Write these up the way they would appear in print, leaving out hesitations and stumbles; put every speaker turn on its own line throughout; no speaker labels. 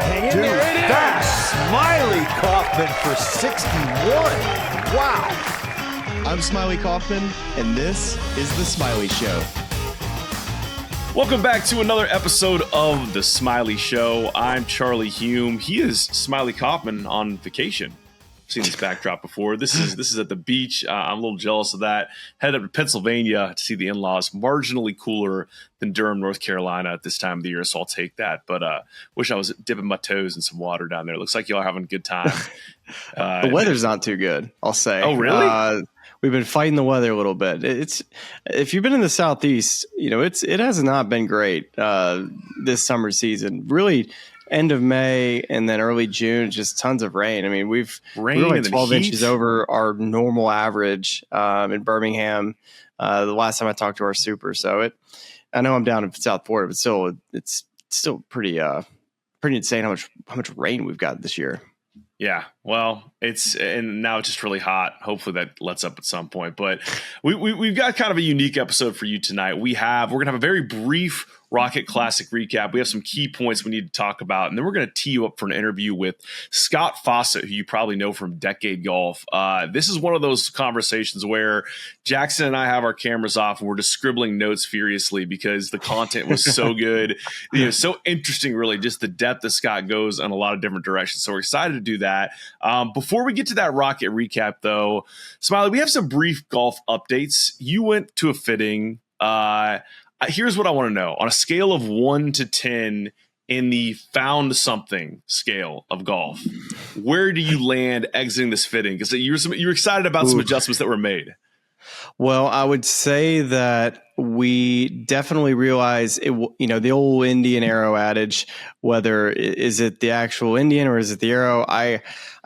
Hang in there, it is! Smylie Kaufman for 61. Wow.
I'm Smylie Kaufman, and this is The Smylie Show.
Welcome back to another episode of The Smylie Show. I'm Charlie Hulme. He is Smylie Kaufman on vacation. I've seen this backdrop before. This is at the beach. I'm a little jealous of that. Headed up to Pennsylvania to see the in-laws. Marginally cooler than Durham, North Carolina at this time of the year, so I'll take that. But wish I was dipping my toes in some water down there. Looks like y'all are having a good time.
The weather's not too good, I'll say.
Oh, really?
We've been fighting the weather a little bit. It's if you've been in the Southeast, it has not been great this summer season. Really, end of May and then early June, just tons of rain. I mean, we were like 12 inches over our normal average in Birmingham the last time I talked to our super. So I know I'm down in South Florida, but it's still pretty insane how much rain we've got this year.
Yeah, well, and now it's just really hot. Hopefully that lets up at some point. But we've got kind of a unique episode for you tonight. We're gonna have a very brief Rocket Classic recap. We have some key points we need to talk about, and then we're going to tee you up for an interview with Scott Fawcett, who you probably know from Decade.golf. This is one of those conversations where Jackson and I have our cameras off and we're just scribbling notes furiously because the content was so good, so interesting. Really, just the depth that Scott goes in a lot of different directions. So we're excited to do that. Before we get to that Rocket recap, though, Smylie, we have some brief golf updates. You went to a fitting. Here's what I want to know. On a scale of 1 to 10 in the found something scale of golf, where do you land exiting this fitting? Because you're excited about some adjustments that were made.
Well, I would say that we definitely realize the old Indian arrow adage, whether is it the actual Indian or is it the arrow? I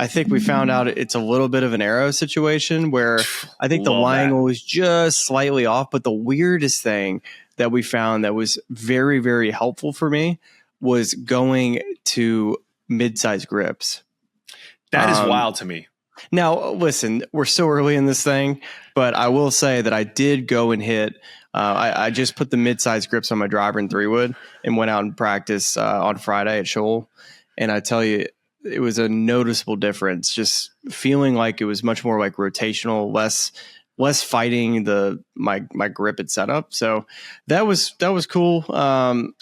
think we found out it's a little bit of an arrow situation where I think the lie angle was just slightly off. But the weirdest thing that we found that was very, very helpful for me was going to mid-size grips.
That is wild to me.
Now, listen, we're so early in this thing, but I will say that I did go and hit. I just put the mid-size grips on my driver in 3-wood and went out and practiced on Friday at Shoal. And I tell you, it was a noticeable difference, just feeling like it was much more like rotational, less fighting my grip and setup. So that was cool.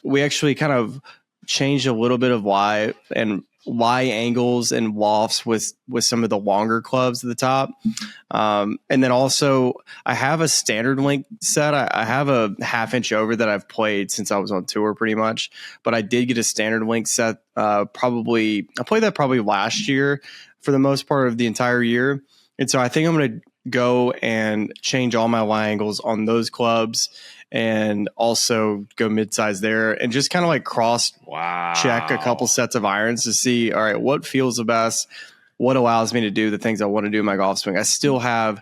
We actually kind of changed a little bit of lie angles and wafts with some of the longer clubs at the top. And then also I have a standard length set. I have a 1/2 inch over that I've played since I was on tour pretty much, but I did get a standard length set. I played that probably last year for the most part of the entire year. And so I think I'm going to go and change all my lie angles on those clubs and also go mid-size there and just kind of like cross check a couple sets of irons to see, all right, what feels the best, what allows me to do the things I want to do in my golf swing. I still have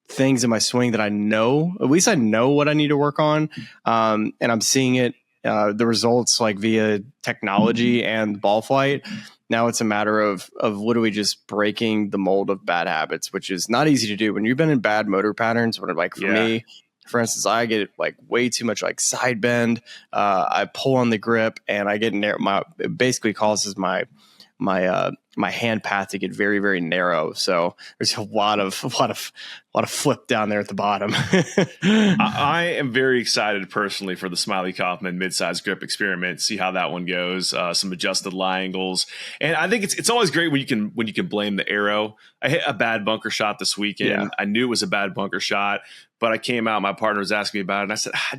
things in my swing that I know, at least I know what I need to work on. And I'm seeing it, the results like via technology and ball flight. Now it's a matter of literally just breaking the mold of bad habits, which is not easy to do when you've been in bad motor patterns. For me, for instance, I get like way too much like side bend. I pull on the grip and I get it basically causes my hand path to get very, very narrow. So there's a lot of flip down there at the bottom.
I am very excited personally for the Smylie Kaufman mid-size grip experiment. See how that one goes. Some adjusted lie angles, and I think it's always great when you can blame the arrow. I hit a bad bunker shot this weekend. Yeah. I knew it was a bad bunker shot, but I came out. My partner was asking me about it, and I said, I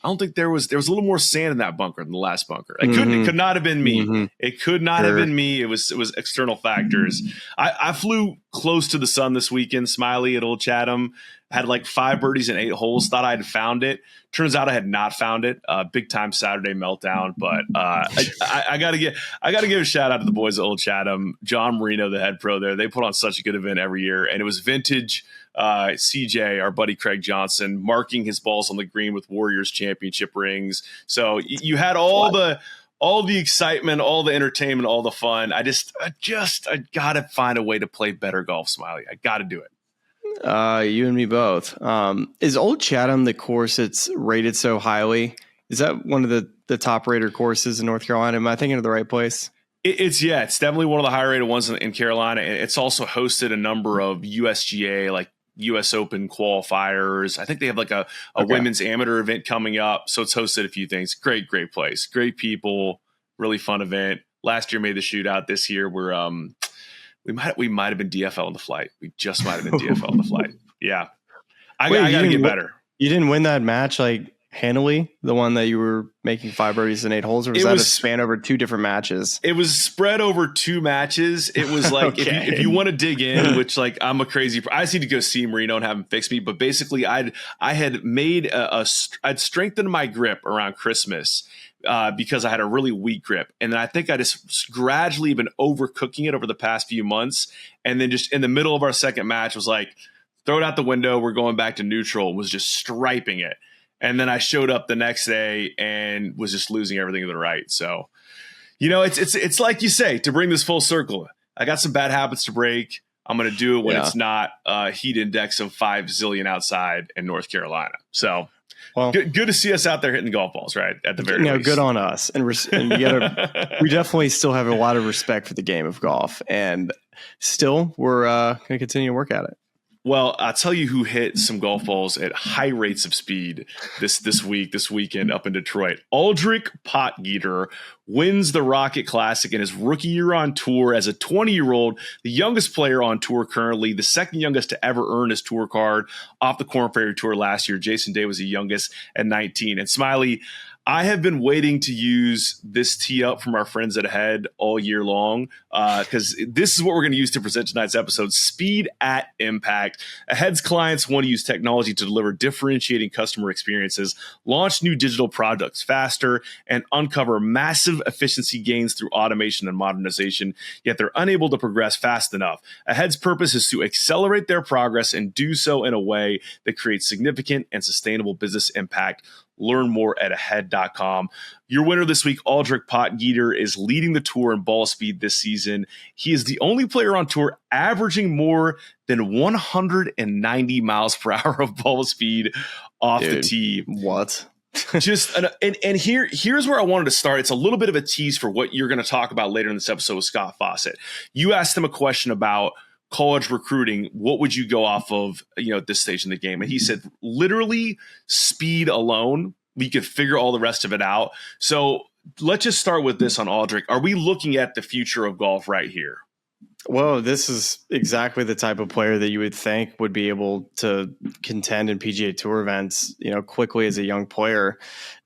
don't think there was a little more sand in that bunker than the last bunker. It could not have been me. Mm-hmm. It could not have been me. It was external factors. I flew close to the sun this weekend, Smylie at Old Chatham. Had like 5 birdies in 8 holes. Thought I had found it. Turns out I had not found it. Big time Saturday meltdown. But I gotta give a shout out to the boys at Old Chatham. John Marino, the head pro there. They put on such a good event every year, and it was vintage. CJ, our buddy Craig Johnson, marking his balls on the green with Warriors championship rings. So you had all the excitement, all the entertainment, all the fun. I gotta find a way to play better golf, Smylie. I gotta do it.
You and me both. Is Old Chatham the course that's rated so highly? Is that one of the top rated courses in North Carolina? Am I thinking of the right place?
It's definitely one of the higher rated ones in Carolina. And it's also hosted a number of USGA, like US Open qualifiers. I think they have like a women's amateur event coming up. So it's hosted a few things. Great place. Great people. Really fun event. Last year made the shootout. This year we might have been DFL on the flight. We just might have been DFL on the flight. Yeah. I got to get better.
You didn't win that match like handily, the one that you were making 5 birdies in 8 holes, or was that a span over 2 different matches?
It was spread over 2 matches. It was like, if you want to dig in, which like I'm a crazy, I just need to go see Marino and have him fix me. But basically I had made I'd strengthened my grip around Christmas because I had a really weak grip. And then I think I just gradually been overcooking it over the past few months. And then just in the middle of our second match was like, throw it out the window. We're going back to neutral. Was just striping it. And then I showed up the next day and was just losing everything to the right. So, it's like you say, to bring this full circle, I got some bad habits to break. I'm going to do it when it's not a heat index of 5 zillion outside in North Carolina. So good to see us out there hitting golf balls, right? At the very least.
Good on us. And we definitely still have a lot of respect for the game of golf. And still, we're going to continue to work at it.
Well, I'll tell you who hit some golf balls at high rates of speed this weekend up in Detroit. Aldrich Potgieter wins the Rocket Classic in his rookie year on tour as a 20-year-old, the youngest player on tour currently, the second youngest to ever earn his tour card off the Korn Ferry Tour last year. Jason Day was the youngest at 19. And Smylie, I have been waiting to use this tee up from our friends at Ahead all year long because this is what we're going to use to present tonight's episode, Speed at Impact. Ahead's clients want to use technology to deliver differentiating customer experiences, launch new digital products faster, and uncover massive efficiency gains through automation and modernization, yet they're unable to progress fast enough. Ahead's purpose is to accelerate their progress and do so in a way that creates significant and sustainable business impact. Learn more at ahead.com. Your winner this week, Aldrich Potgieter, is leading the tour in ball speed this season. He is the only player on tour averaging more than 190 miles per hour of ball speed off the tee.
What?
And here's where I wanted to start. It's a little bit of a tease for what you're going to talk about later in this episode with Scott Fawcett. You asked him a question about college recruiting. What would you go off of, at this stage in the game? And he said, literally speed alone, we could figure all the rest of it out. So let's just start with this on Aldrich. Are we looking at the future of golf right here?
Well, this is exactly the type of player that you would think would be able to contend in PGA Tour events, quickly as a young player,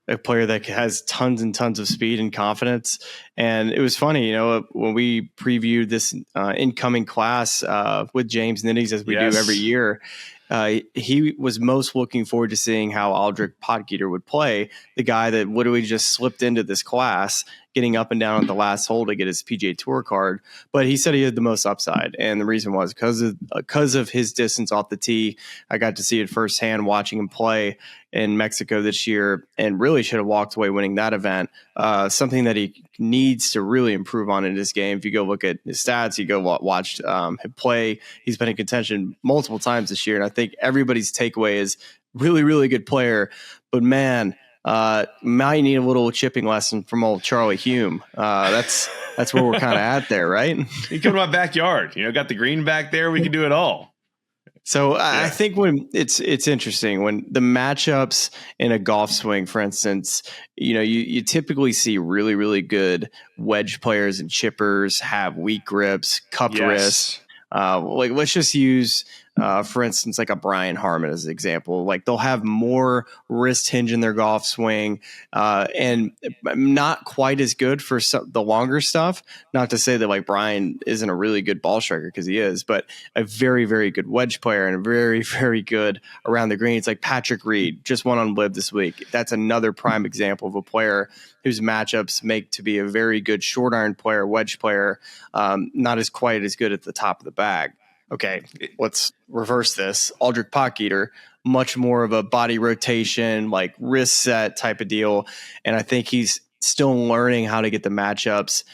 a player that has tons and tons of speed and confidence. And it was funny, when we previewed this incoming class with James Nitties, as we do every year, he was most looking forward to seeing how Aldrich Potgieter would play, the guy that literally just slipped into this class, getting up and down at the last hole to get his PGA Tour card. But he said he had the most upside. And the reason was because of his distance off the tee. I got to see it firsthand watching him play in Mexico this year and really should have walked away winning that event. Something that he needs to really improve on in his game. If you go look at his stats, you go watch him play. He's been in contention multiple times this year. And I think everybody's takeaway is really, really good player. But man, might need a little chipping lesson from old Charlie Hulme. That's where we're kind of at there, right?
You come to my backyard, got the green back there. We can do it all.
So I think when it's interesting when the matchups in a golf swing, for instance, you typically see really, really good wedge players and chippers have weak grips, cupped wrists. Let's just use, for instance, like a Brian Harmon as an example. Like they'll have more wrist hinge in their golf swing, and not quite as good for the longer stuff. Not to say that like Brian isn't a really good ball striker, because he is, but a very, very good wedge player and very, very good around the green. It's like Patrick Reed just won on Live this week. That's another prime example of a player whose matchups make to be a very good short iron player, wedge player, not as quite as good at the top of the bag. Okay, let's reverse this. Aldrich Potgieter, much more of a body rotation, like wrist set type of deal. And I think he's still learning how to get the matchups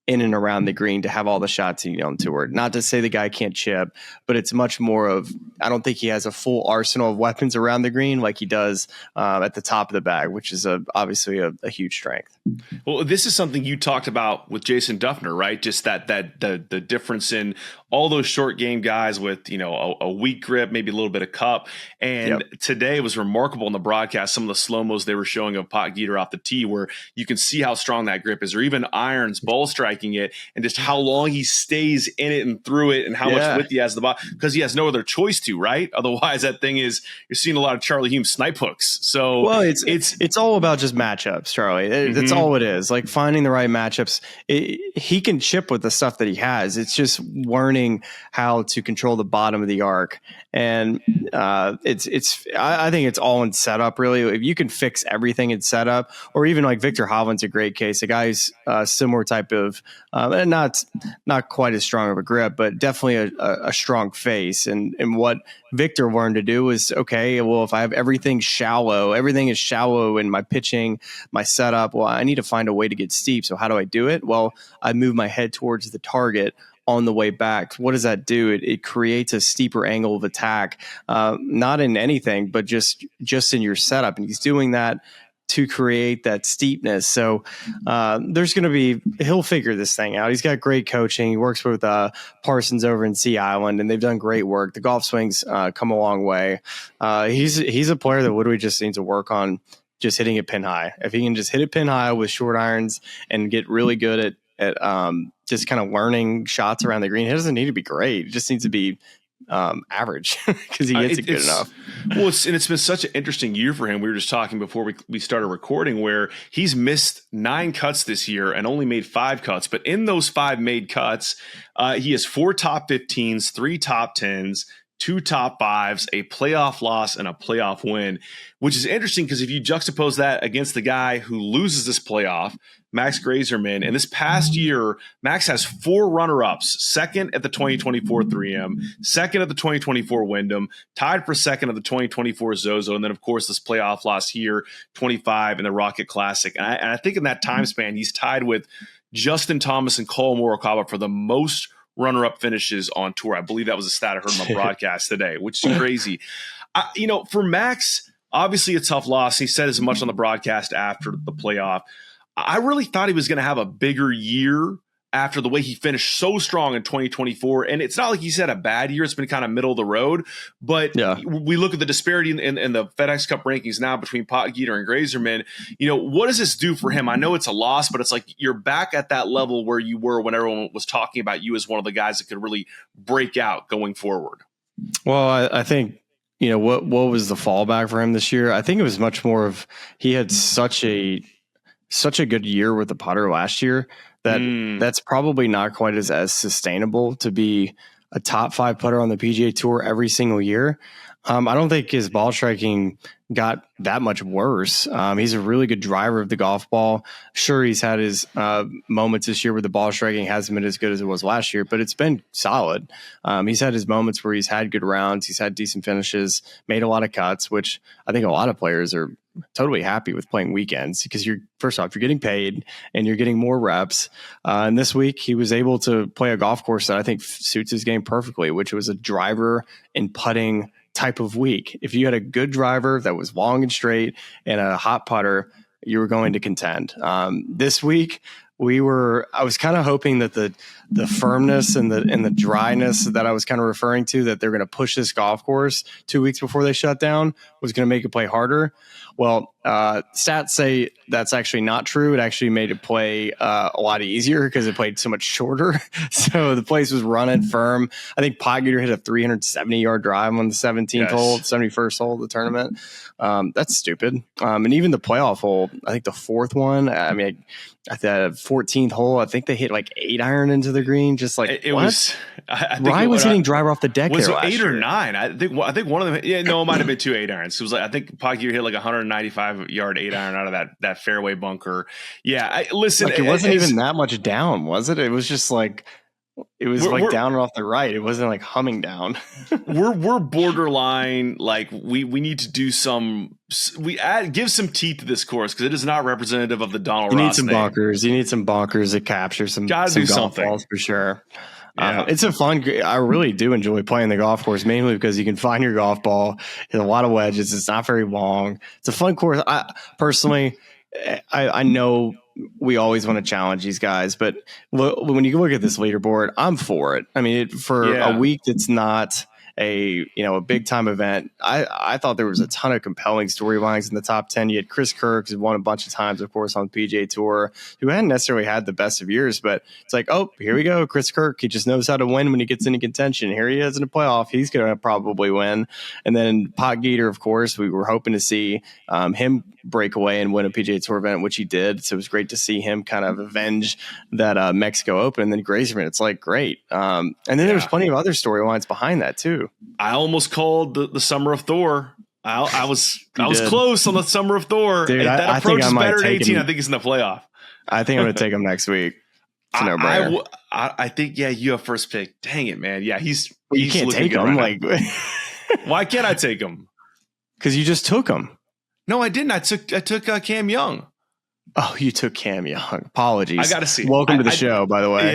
in and around the green to have all the shots he on tour. Not to say the guy can't chip, but it's much more of, I don't think he has a full arsenal of weapons around the green like he does at the top of the bag, which is obviously a huge strength.
Well, this is something you talked about with Jason Duffner, right? Just that the difference in all those short game guys with, a weak grip, maybe a little bit of cup. And today it was remarkable in the broadcast, some of the slow-mos they were showing of Potgieter off the tee, where you can see how strong that grip is, or even irons, ball striking it, and just how long he stays in it and through it, and how much width he has at the bottom, because he has no other choice to, right? Otherwise, that thing is, you're seeing a lot of Charlie Hume snipe hooks. So
well, it's all about just matchups, Charlie. That's all it is. Like finding the right matchups. He can chip with the stuff that he has. It's just learning how to control the bottom of the arc, and I think it's all in setup. Really, if you can fix everything in setup, or even like Victor Hovland's a great case. A guy's similar type of, and not quite as strong of a grip, but definitely a strong face. And what Victor learned to do is, okay, well, if I have everything is shallow in my pitching, my setup, well, I need to find a way to get steep. So how do I do it? Well, I move my head towards the target on the way back. What does that do? It creates a steeper angle of attack, not in anything, but just in your setup. And he's doing that to create that steepness. So he'll figure this thing out. He's got great coaching. He works with Parsons over in Sea Island, and they've done great work. The golf swings come a long way. He's a player that Woodward just needs to work on just hitting it pin high. If he can just hit it pin high with short irons and get really good at just kind of learning shots around the green, it doesn't need to be great. It just needs to be average because he gets it good enough.
Well, it's been such an interesting year for him. We were just talking before we started recording, where he's missed 9 cuts this year and only made 5 cuts. But in those 5 made cuts, he has 4 top 15s, 3 top 10s, 2 top 5s, a playoff loss, and a playoff win, which is interesting because if you juxtapose that against the guy who loses this playoff, Max Greyserman, and this past year, Max has 4 runner-ups, second at the 2024 3M, second at the 2024 Wyndham, tied for second at the 2024 Zozo, and then, of course, this playoff loss here, 25 in the Rocket Classic. And I think in that time span, he's tied with Justin Thomas and Collin Morikawa for the most runner-up finishes on tour. I believe that was a stat I heard on the broadcast today, which is crazy. For Max, obviously a tough loss. He said as much on the broadcast after the playoff. I really thought he was going to have a bigger year after the way he finished so strong in 2024. And it's not like he's had a bad year. It's been kind of middle of the road. But we look at the disparity in the FedEx Cup rankings now between Potgieter and Greyserman. What does this do for him? I know it's a loss, but it's like you're back at that level where you were when everyone was talking about you as one of the guys that could really break out going forward.
Well, I think, what was the fallback for him this year? I think it was much more of he had such a good year with the putter last year that that's probably not quite as sustainable to be a top 5 putter on the PGA Tour every single year. I don't think his ball striking got that much worse. He's a really good driver of the golf ball. Sure, he's had his moments this year where the ball striking hasn't been as good as it was last year, but it's been solid. He's had his moments where he's had good rounds. He's had decent finishes, made a lot of cuts, which I think a lot of players are totally happy with playing weekends because first off, you're getting paid and you're getting more reps. And this week he was able to play a golf course that I think suits his game perfectly, which was a driver and putting type of week. If you had a good driver that was long and straight and a hot putter, you were going to contend. This week I was kind of hoping that the firmness and the dryness that I was kind of referring to, that they're going to push this golf course 2 weeks before they shut down, was going to make it play harder. Well, stats say that's actually not true. It actually made it play a lot easier because it played so much shorter. So the place was running firm. I think Potgieter hit a 370-yard drive on the 17th hole, 71st hole of the tournament. That's stupid. And even the playoff hole, I think the 4th one, at the 14th hole, I think they hit like 8 iron into the green. Just like
it was. I think
Ryan was hitting driver off the deck.
Was
there
it 8
year.
or 9? I think one of them. Yeah, no, it might have been 2 8 irons. It was like I think Potgieter hit like 195-yard 8 iron out of that fairway bunker. Yeah, listen,
it wasn't even that much down, was it? It was just like It was down and off the right. It wasn't like humming down.
we're borderline. Like we need to do give some teeth to this course because it is not representative of the Donald Ross.
You need some
name.
bunkers. You need some bunkers to capture some golf
something.
balls for sure.
Yeah.
It's a fun. I really do enjoy playing the golf course, mainly because you can find your golf ball. There's a lot of wedges. It's not very long. It's a fun course. I personally, I know we always want to challenge these guys, but when you look at this leaderboard, I'm for it. I mean, a week that's not a big time event. I thought there was a ton of compelling storylines in the top 10. You had Chris Kirk, who won a bunch of times, of course, on the PGA Tour, who hadn't necessarily had the best of years, but it's like, oh, here we go, Chris Kirk. He just knows how to win when he gets into contention. Here he is in a playoff. He's going to probably win. And then Potgieter, of course, we were hoping to see him break away and win a PGA Tour event, which he did. So it was great to see him kind of avenge that Mexico Open. And then Greyserman, it's like great. And then there's plenty of other storylines behind that too.
I almost called the Summer of Thor. I was close on the Summer of Thor.
Dude,
that approach is better than 18. I think it's in the playoff.
I think I'm going to take him next week. It's a no-brainer.
I think, you have first pick. Dang it, man. Yeah, he's
you can't take him.
Right why can't I take him?
Because you just took him.
No, I didn't. I took Cam Young.
Oh, you took Cam Young. Apologies.
I got to see.
Welcome to the show, by the way.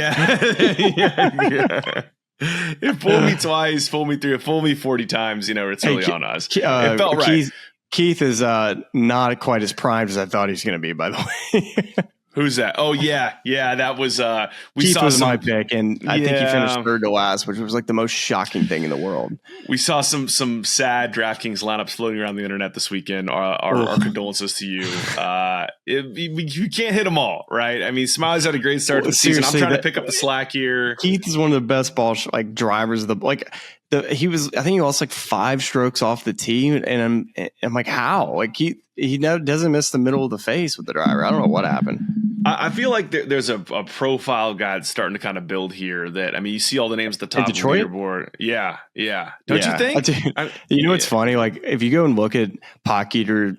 Yeah. It fooled me twice, fooled me 3, fooled me 40 times. It's really on us. It felt right.
Keith is not quite as primed as I thought he was going to be, by the way.
Who's that? Oh, yeah. That was
Keith was my pick, and I think he finished third to last, which was like the most shocking thing in the world.
We saw some sad DraftKings lineups floating around the internet this weekend. Our condolences to you. You can't hit them all, right? I mean, Smylie's had a great start to the season. I'm trying to pick up the slack here.
Keith is one of the best drivers of I think he lost like 5 strokes off the tee, and I'm like, how? Like he doesn't miss the middle of the face with the driver. I don't know what happened.
I feel like there's a profile guide starting to kind of build here. That you see all the names at the top of the leaderboard. Yeah. Don't you think?
It's funny. Like if you go and look at Potgieter,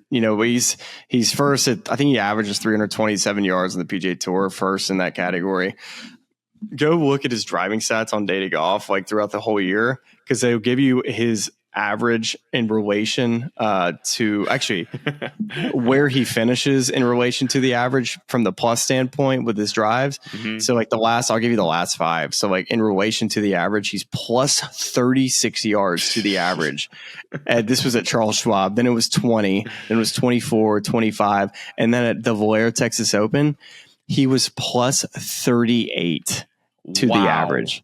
he's first at, I think he averages 327 yards in the PGA Tour, first in that category. Go look at his driving stats on decade.golf throughout the whole year, because they'll give you his average in relation to actually where he finishes in relation to the average from the plus standpoint with his drives. Mm-hmm. So I'll give you the last 5. So in relation to the average, he's plus 36 yards to the average. And this was at Charles Schwab. Then it was 20, then it was 24, 25. And then at the Valero Texas Open, he was plus 38 to the average.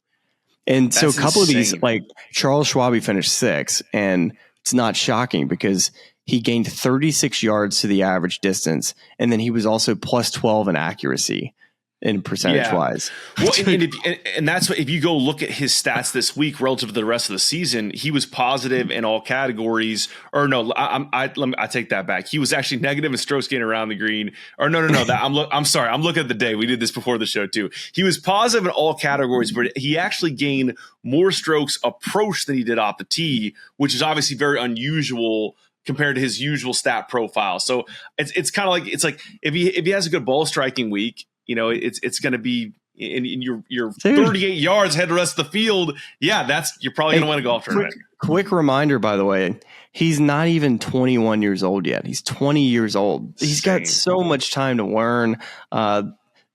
And that's so a couple insane. Of these, Charles Schwab, he finished 6th, and it's not shocking because he gained 36 yards to the average distance, and then he was also plus 12 in accuracy in percentage wise.
Well, and that's what, if you go look at his stats this week relative to the rest of the season, he was positive in all categories. Or no, I take that back. He was actually negative in strokes gained around the green. Or no. I'm sorry. I'm looking at the day. We did this before the show too. He was positive in all categories, but he actually gained more strokes approach than he did off the tee, which is obviously very unusual compared to his usual stat profile. So it's kind of it's like if he has a good ball striking week, it's going to be in your 38 yards ahead of the rest of the field. Yeah, you're probably going to win a golf tournament.
Quick reminder, by the way, he's not even 21 years old yet. He's 20 years old. He's got so much time to learn.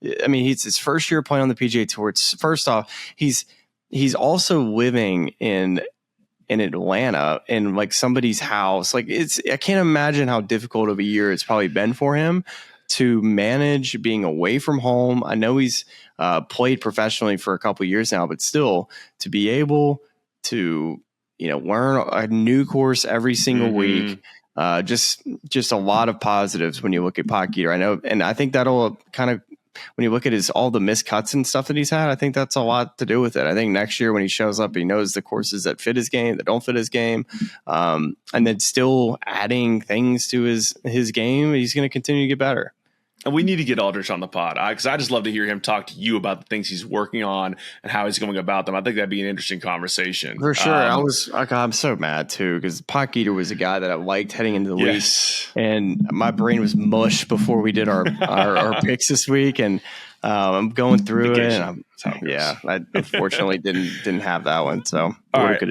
He's his first year playing on the PGA Tour. First off, he's also living in Atlanta in somebody's house. I can't imagine how difficult of a year it's probably been for him to manage being away from home. I know he's played professionally for a couple of years now, but still to be able to, learn a new course every single week. Just a lot of positives when you look at Potgieter. I know. And I think that'll kind of, when you look at all the missed cuts and stuff that he's had, I think that's a lot to do with it. I think next year when he shows up, he knows the courses that fit his game, that don't fit his game. And then still adding things to his game, he's going to continue to get better.
And we need to get Aldrich on the pod because I just love to hear him talk to you about the things he's working on and how he's going about them. I think that'd be an interesting conversation.
For sure. I'm so mad too because Potgieter was a guy that I liked heading into the week, and my brain was mush before we did our picks this week, and I'm going through it. And I unfortunately didn't have that one. So
all right,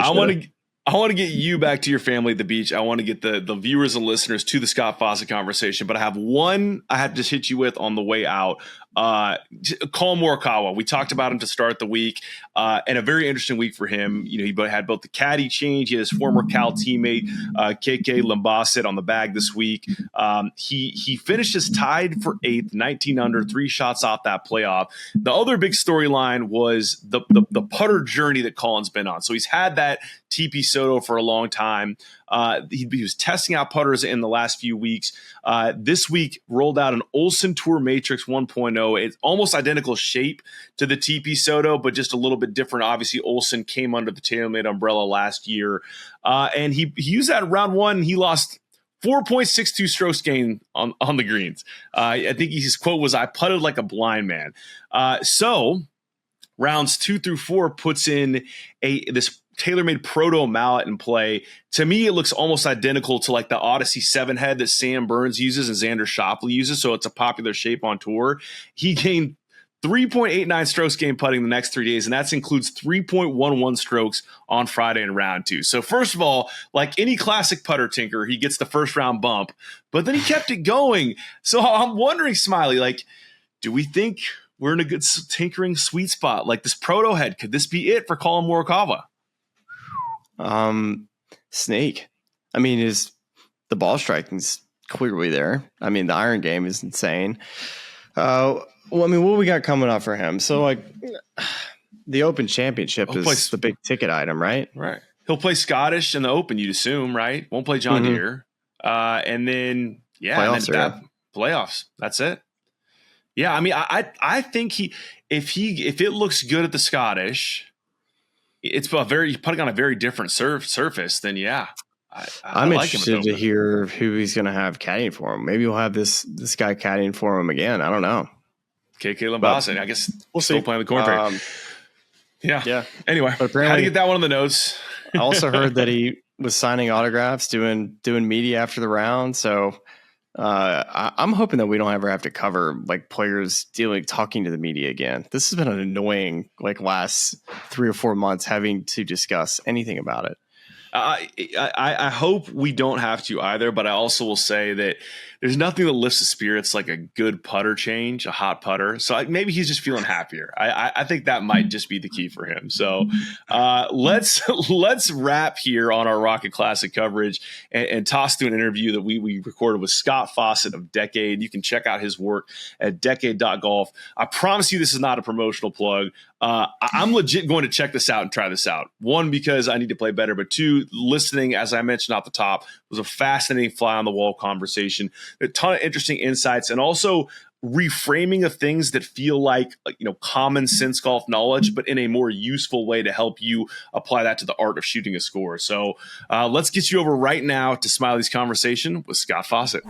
I want to get you back to your family at the beach. I want to get the viewers and listeners to the Scott Fawcett conversation, but I have one I have to hit you with on the way out. Collin Morikawa. We talked about him to start the week, and a very interesting week for him. You know, he had both the caddy change. He had his former Cal teammate KK on the bag this week. He finished as tied for 8th, 19 under, 3 shots off that playoff. The other big storyline was the putter journey that Collin's been on. So he's had that TP Soto for a long time. He was testing out putters in the last few weeks. This week rolled out an Olsen Tour Matrix 1.0. It's almost identical shape to the TP Soto, but just a little bit different. Obviously, Olsen came under the TaylorMade umbrella last year. And he used that in round 1. And he lost 4.62 strokes gained on the greens. I think his quote was, "I putted like a blind man." So rounds 2 through 4 puts in this TaylorMade Proto mallet in play. To me, it looks almost identical to like the Odyssey 7 head that Sam Burns uses and Xander Schauffele uses. So it's a popular shape on tour. He gained 3.89 strokes gained putting the next 3 days, and that includes 3.11 strokes on Friday in round 2. So first of all, like any classic putter tinker, he gets the first round bump, but then he kept it going. So I'm wondering, Smylie, like, do we think we're in a good tinkering sweet spot? Like this Proto head, could this be it for Collin Morikawa?
Snake. I mean, the ball striking's clearly there. I mean, the iron game is insane. Well, I mean, what we got coming up for him? So, like, the Open Championship is the big ticket item, right?
Right. He'll play Scottish in the Open, you'd assume, right? Won't play John Deere. And then, playoffs. That's it. Yeah, I mean, I think if it looks good at the Scottish, it's putting on a very different surface. Then I'm like
interested to hear who he's going to have caddying for him. Maybe we'll have this guy caddying for him again. I don't know.
KK Limbaugh. I guess we'll still playing the corn ferry. Yeah. Anyway, how do you get that one on the notes?
I also heard that he was signing autographs, doing media after the round. So I'm hoping that we don't ever have to cover like players talking to the media again. This has been an annoying last 3 or 4 months having to discuss anything about it.
I hope we don't have to either, but I also will say that there's nothing that lifts the spirits like a good putter change, a hot putter. So maybe he's just feeling happier. I think that might just be the key for him. So let's wrap here on our Rocket Classic coverage and toss to an interview that we recorded with Scott Fawcett of Decade. You can check out his work at decade.golf. I promise you this is not a promotional plug. I'm legit going to check this out and try this out. 1, because I need to play better, but 2, listening, as I mentioned off the top, was a fascinating fly on the wall conversation. A ton of interesting insights and also reframing of things that feel like common sense golf knowledge, but in a more useful way to help you apply that to the art of shooting a score. So let's get you over right now to Smylie's conversation with Scott Fawcett.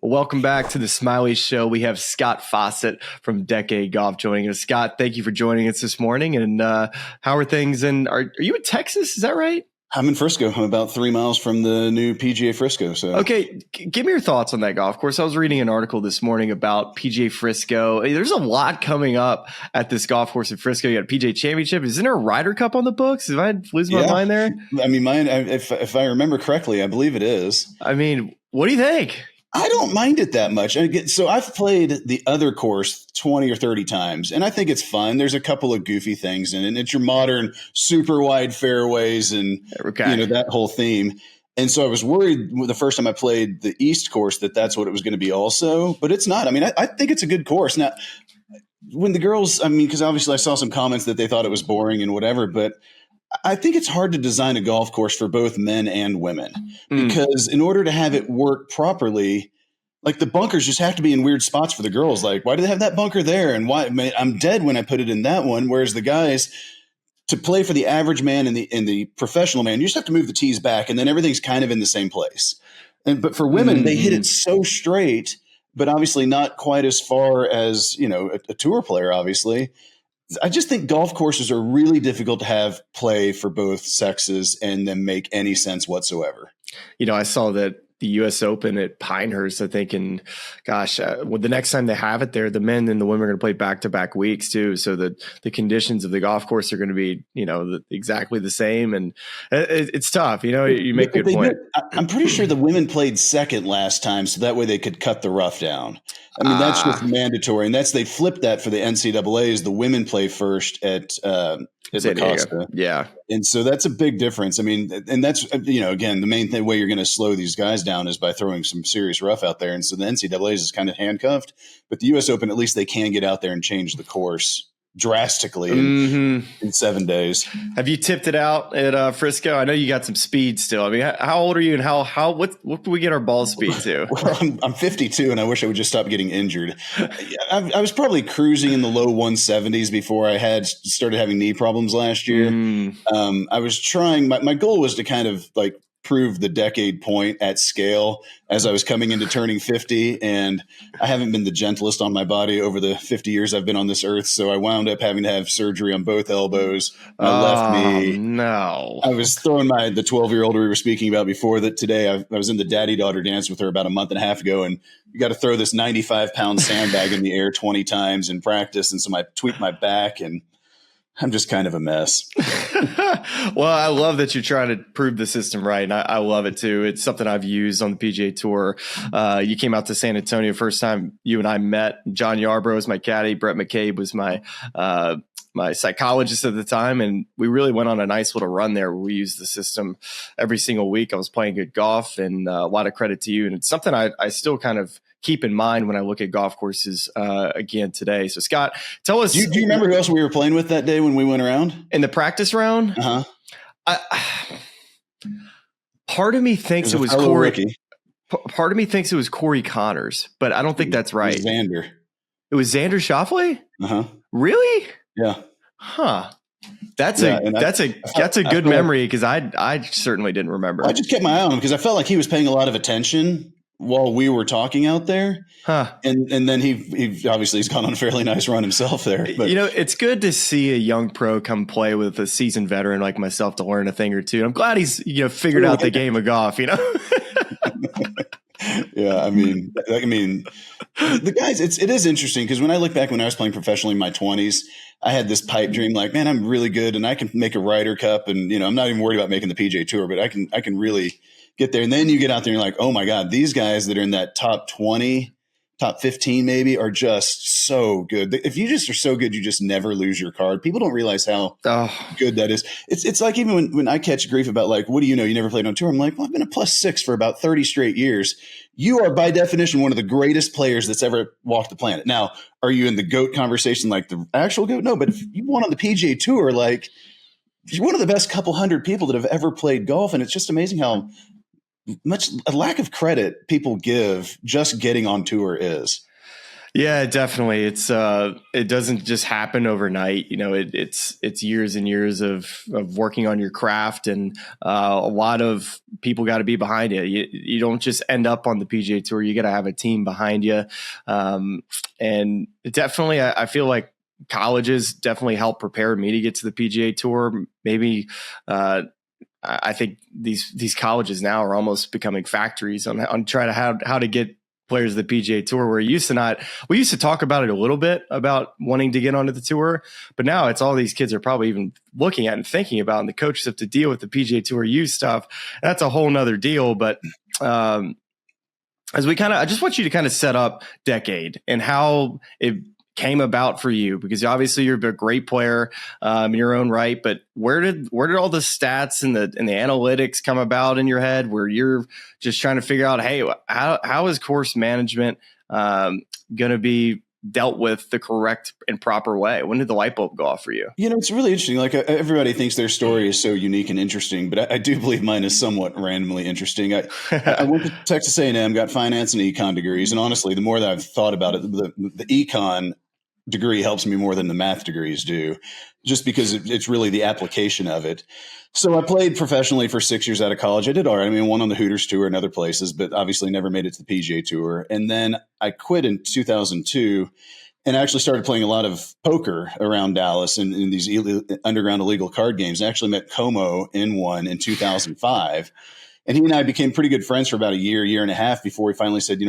Welcome back to the Smylie Show. We have Scott Fawcett from Decade Golf joining us. Scott, thank you for joining us this morning. And how are things? And are you in Texas? Is that right?
I'm in Frisco. I'm about 3 miles from the new PGA Frisco. So,
okay, give me your thoughts on that golf course. I was reading an article this morning about PGA Frisco. There's a lot coming up at this golf course in Frisco. You got a PGA Championship. Isn't there a Ryder Cup on the books? Did I lose my mind there?
I mean, if I remember correctly, I believe it is.
I mean, what do you think?
I don't mind it that much. So I've played the other course 20 or 30 times, and I think it's fun. There's a couple of goofy things in it. It's your modern super wide fairways and that whole theme. And so I was worried the first time I played the East course that's what it was going to be also, but it's not. I mean, I think it's a good course. Now, when the girls, because obviously I saw some comments that they thought it was boring and whatever, but I think it's hard to design a golf course for both men and women because in order to have it work properly, like the bunkers just have to be in weird spots for the girls. Like, why do they have that bunker there? And why I'm dead when I put it in that one. Whereas the guys, to play for the average man and the professional man, you just have to move the tees back and then everything's kind of in the same place. But for women, they hit it so straight but obviously not quite as far as, a tour player, obviously. I just think golf courses are really difficult to have play for both sexes and then make any sense whatsoever.
I saw that the U.S. Open at Pinehurst, I think, and gosh, the next time they have it there, the men and the women are going to play back-to-back weeks too, so that the conditions of the golf course are going to be, exactly the same, and it's tough. You make a good point.
I'm pretty sure the women played second last time, so that way they could cut the rough down. I mean, that's just mandatory, and they flipped that for the NCAAs. The women play first at La Costa.
Yeah.
And so that's a big difference. I mean, and that's, again, the main way you're going to slow these guys down is by throwing some serious rough out there. And so the NCAAs is kind of handcuffed, but the U.S. Open, at least they can get out there and change the course drastically in 7 days.
Have you tipped it out at Frisco? I know you got some speed still. I mean, how old are you, and what can we get our ball speed to?
Well, I'm 52, and I wish I would just stop getting injured. I was probably cruising in the low 170s before I had started having knee problems last year. I was trying. My goal was to kind of like prove the decade point at scale as I was coming into turning 50. And I haven't been the gentlest on my body over the 50 years I've been on this earth. So I wound up having to have surgery on both elbows, my left knee.
No.
I was throwing the 12-year-old we were speaking about before that today. I was in the daddy-daughter dance with her about a month and a half ago. And you got to throw this 95-pound sandbag in the air 20 times in practice. And so I tweaked my back, and I'm just kind of a mess.
Well, I love that you're trying to prove the system right. And I love it too. It's something I've used on the PGA Tour. You came out to San Antonio first time you and I met. John Yarbrough was my caddy. Brett McCabe was my psychologist at the time. And we really went on a nice little run there where we used the system every single week. I was playing good golf, and a lot of credit to you. And it's something I still kind of keep in mind when I look at golf courses again today. So Scott, tell us.
Do you remember who else we were playing with that day when we went around?
In the practice round?
Uh-huh.
Part of me thinks it was Corey.
Rookie.
Part of me thinks it was Corey Connors, but I don't think that's right.
Xander.
It was Xander Schauffele?
Uh-huh.
Really?
Yeah.
Huh. That's a good memory, because I certainly didn't remember.
I just kept my eye on him because I felt like he was paying a lot of attention while we were talking out there.
Huh.
And then he obviously has gone on a fairly nice run himself there. But
it's good to see a young pro come play with a seasoned veteran like myself to learn a thing or two. I'm glad he's figured out the game of golf,
Yeah, I mean, the guys, it is interesting because when I look back when I was playing professionally in my 20s, I had this pipe dream like, man, I'm really good and I can make a Ryder Cup, and I'm not even worried about making the PGA Tour, but I can really get there. And then you get out there and you're like, oh my God, these guys that are in that top 20, top 15 maybe are just so good. If you just are so good, you just never lose your card. People don't realize how good that is. It's like even when I catch grief about like, what do you know? You never played on tour. I'm like, well, I've been a +6 for about 30 straight years. You are by definition one of the greatest players that's ever walked the planet. Now, are you in the GOAT conversation like the actual GOAT? No, but if you won on the PGA Tour, like you're one of the best couple hundred people that have ever played golf. And it's just amazing how much a lack of credit people give just getting on tour is.
Yeah, definitely. It's it doesn't just happen overnight. It's years and years of working on your craft, and a lot of people got to be behind you. You don't just end up on the PGA Tour. You got to have a team behind you. And definitely, I feel like colleges definitely help prepare me to get to the PGA Tour. Maybe I think these colleges now are almost becoming factories on trying to how to get players of the PGA Tour, where we used to talk about it a little bit about wanting to get onto the tour, but now it's all these kids are probably even looking at and thinking about, and the coaches have to deal with the PGA Tour youth stuff. That's a whole nother deal. But as I just want you to kind of set up Decade and how it came about for you, because obviously you're a great player in your own right, but where did all the stats and the analytics come about in your head, where you're just trying to figure out, hey, how is course management going to be dealt with the correct and proper way? When did the light bulb go off for you?
It's really interesting. Like everybody thinks their story is so unique and interesting, but I do believe mine is somewhat randomly interesting. I went to Texas A&M, got finance and econ degrees, and honestly, the more that I've thought about it, the econ degree helps me more than the math degrees do, just because it's really the application of it. So I played professionally for 6 years out of college. I did all right. I mean, won on the Hooters Tour and other places, but obviously never made it to the PGA Tour. And then I quit in 2002 and actually started playing a lot of poker around Dallas and in these underground illegal card games. I actually met Como in one in 2005. And he and I became pretty good friends for about a year and a half before he finally said,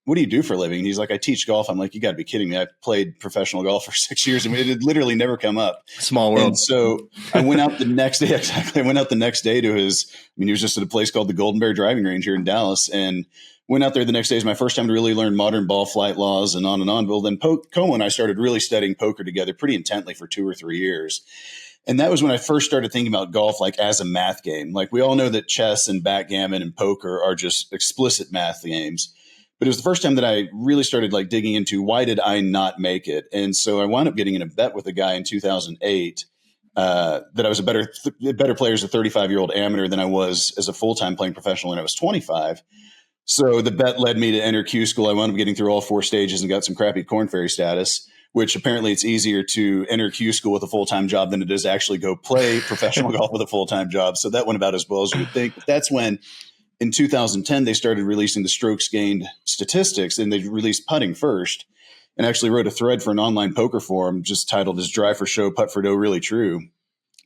what do you do for a living? And he's like, I teach golf. I'm like, you got to be kidding me. I played professional golf for 6 years. I mean, it had literally never come up.
Small world.
And so I went out the next day. Exactly. I went out the next day to he was just at a place called the Golden Bear Driving Range here in Dallas, and went out there the next day. It was my first time to really learn modern ball flight laws and on and on. Well, then Como and I started really studying poker together pretty intently for 2 or 3 years. And that was when I first started thinking about golf, like as a math game. Like we all know that chess and backgammon and poker are just explicit math games. But it was the first time that I really started like digging into why did I not make it? And so I wound up getting in a bet with a guy in 2008 that I was a better player as a 35-year-old amateur than I was as a full-time playing professional when I was 25. So the bet led me to enter Q school. I wound up getting through all 4 stages and got some crappy Korn Ferry status, which apparently it's easier to enter Q school with a full-time job than it is to actually go play professional golf with a full-time job. So that went about as well as you would think. But that's when in 2010, they started releasing the strokes gained statistics, and they released putting first, and actually wrote a thread for an online poker forum just titled, "Is Drive for Show, Putt for Dough Really True?"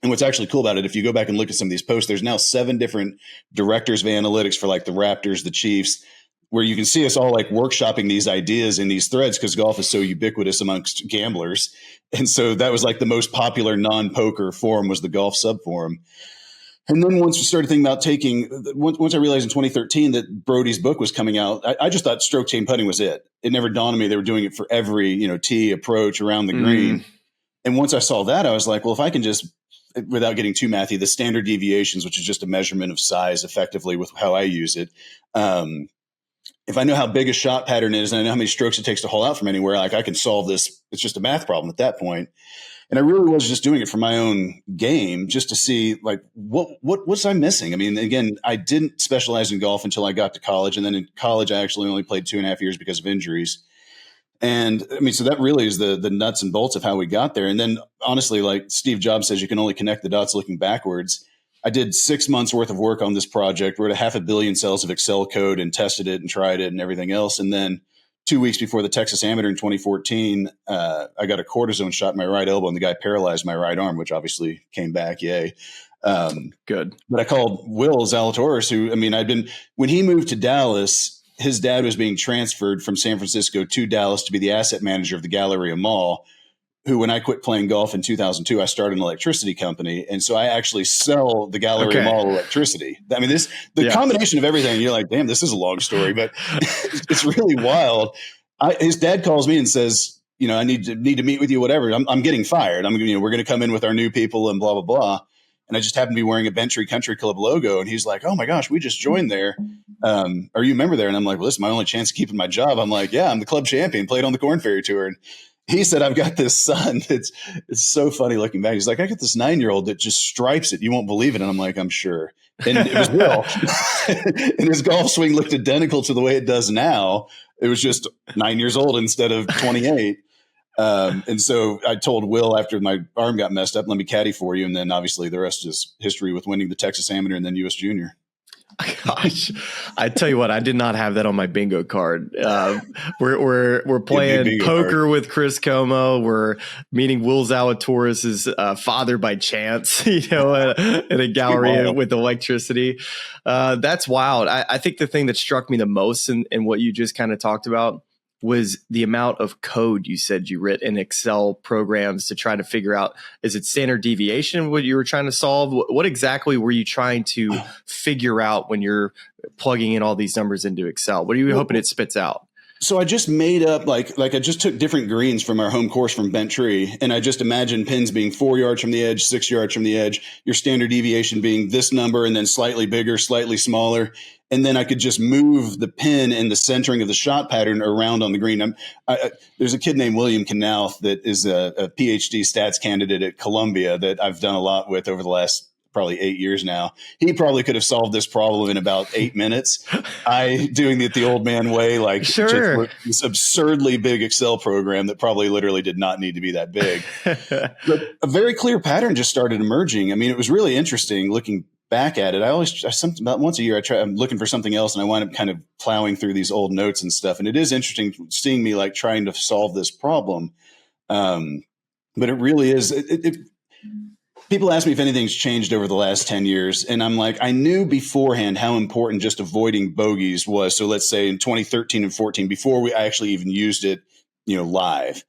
And what's actually cool about it, if you go back and look at some of these posts, there's now 7 different directors of analytics for like the Raptors, the Chiefs, where you can see us all like workshopping these ideas in these threads because golf is so ubiquitous amongst gamblers. And so that was like the most popular non-poker forum was the golf sub forum. And then once we started thinking about once I realized in 2013 that Brody's book was coming out, I just thought stroke chain putting was it. It never dawned on me they were doing it for every, tee approach around the green. And once I saw that, I was like, well, if I can just, without getting too mathy, the standard deviations, which is just a measurement of size effectively with how I use it. If I know how big a shot pattern is and I know how many strokes it takes to hole out from anywhere, like I can solve this. It's just a math problem at that point. And I really was just doing it for my own game, just to see like what was I missing? I mean, again, I didn't specialize in golf until I got to college. And then in college, I actually only played 2.5 years because of injuries. And I mean, so that really is the nuts and bolts of how we got there. And then honestly, like Steve Jobs says, you can only connect the dots looking backwards. I did 6 months worth of work on this project, wrote 500 million cells of Excel code and tested it and tried it and everything else. And then 2 weeks before the Texas Amateur in 2014, I got a cortisone shot in my right elbow and the guy paralyzed my right arm, which obviously came back. Yay.
Good.
But I called Will Zalatoris, who, I mean, when he moved to Dallas, his dad was being transferred from San Francisco to Dallas to be the asset manager of the Galleria Mall, who, when I quit playing golf in 2002, I started an electricity company. And so I actually sell the Galleria Mall electricity. I mean, the combination of everything, you're like, damn, this is a long story, but it's really wild. His dad calls me and says, I need to meet with you, whatever. I'm getting fired. We're going to come in with our new people and blah, blah, blah. And I just happened to be wearing a Bentry Country Club logo. And he's like, oh my gosh, we just joined there. Are you a member there? And I'm like, well, this is my only chance of keeping my job. I'm like, yeah, I'm the club champion, played on the Korn Ferry Tour. And he said, I've got this son. It's so funny looking back. He's like, I got this 9-year-old that just stripes it. You won't believe it. And I'm like, I'm sure. And it was Will. And his golf swing looked identical to the way it does now. It was just 9 years old instead of 28. And so I told Will after my arm got messed up, let me caddy for you. And then obviously the rest is history with winning the Texas Amateur and then US Junior.
Gosh, I tell you what, I did not have that on my bingo card. We're playing poker with Chris Como. We're meeting Will Zalatoris' father by chance, in a gallery with electricity. That's wild. I think the thing that struck me the most in what you just kind of talked about was the amount of code you said you writ in Excel programs to try to figure out, is it standard deviation what you were trying to solve? What exactly were you trying to figure out when you're plugging in all these numbers into Excel? What are you hoping it spits out?
So I just made up like I just took different greens from our home course from Bentry, and I just imagined pins being 4 yards from the edge, 6 yards from the edge, your standard deviation being this number and then slightly bigger, slightly smaller. And then I could just move the pin and the centering of the shot pattern around on the green. There's a kid named William Knauth that is a PhD stats candidate at Columbia that I've done a lot with over the last probably 8 years now. He probably could have solved this problem in about 8 minutes. I doing it the old man way, like
sure.
just this absurdly big Excel program that probably literally did not need to be that big. But a very clear pattern just started emerging. I mean, it was really interesting looking back at it. About once a year, I'm looking for something else, and I wind up kind of plowing through these old notes and stuff. And it is interesting seeing me like trying to solve this problem. But it really is. People ask me if anything's changed over the last 10 years. And I'm like, I knew beforehand how important just avoiding bogeys was. So let's say in 2013 and 14, before I actually even used it, live.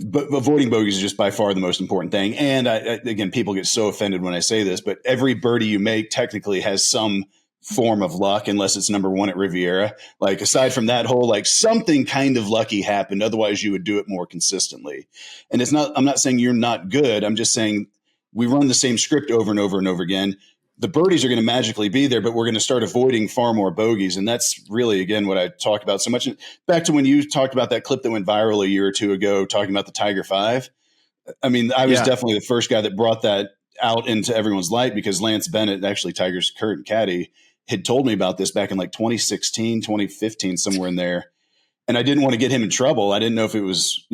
But avoiding bogeys is just by far the most important thing. And again, people get so offended when I say this, but every birdie you make technically has some form of luck, unless it's number one at Riviera. Like aside from that whole, like something kind of lucky happened. Otherwise you would do it more consistently. And I'm not saying you're not good. I'm just saying we run the same script over and over and over again. The birdies are going to magically be there, but we're going to start avoiding far more bogeys. And that's really, again, what I talk about so much. Back to when you talked about that clip that went viral a year or two ago, talking about the Tiger 5. I mean, I was definitely the first guy that brought that out into everyone's light, because Lance Bennett, actually Tiger's current caddy, had told me about this back in like 2016, 2015, somewhere in there. And I didn't want to get him in trouble. I didn't know if it was,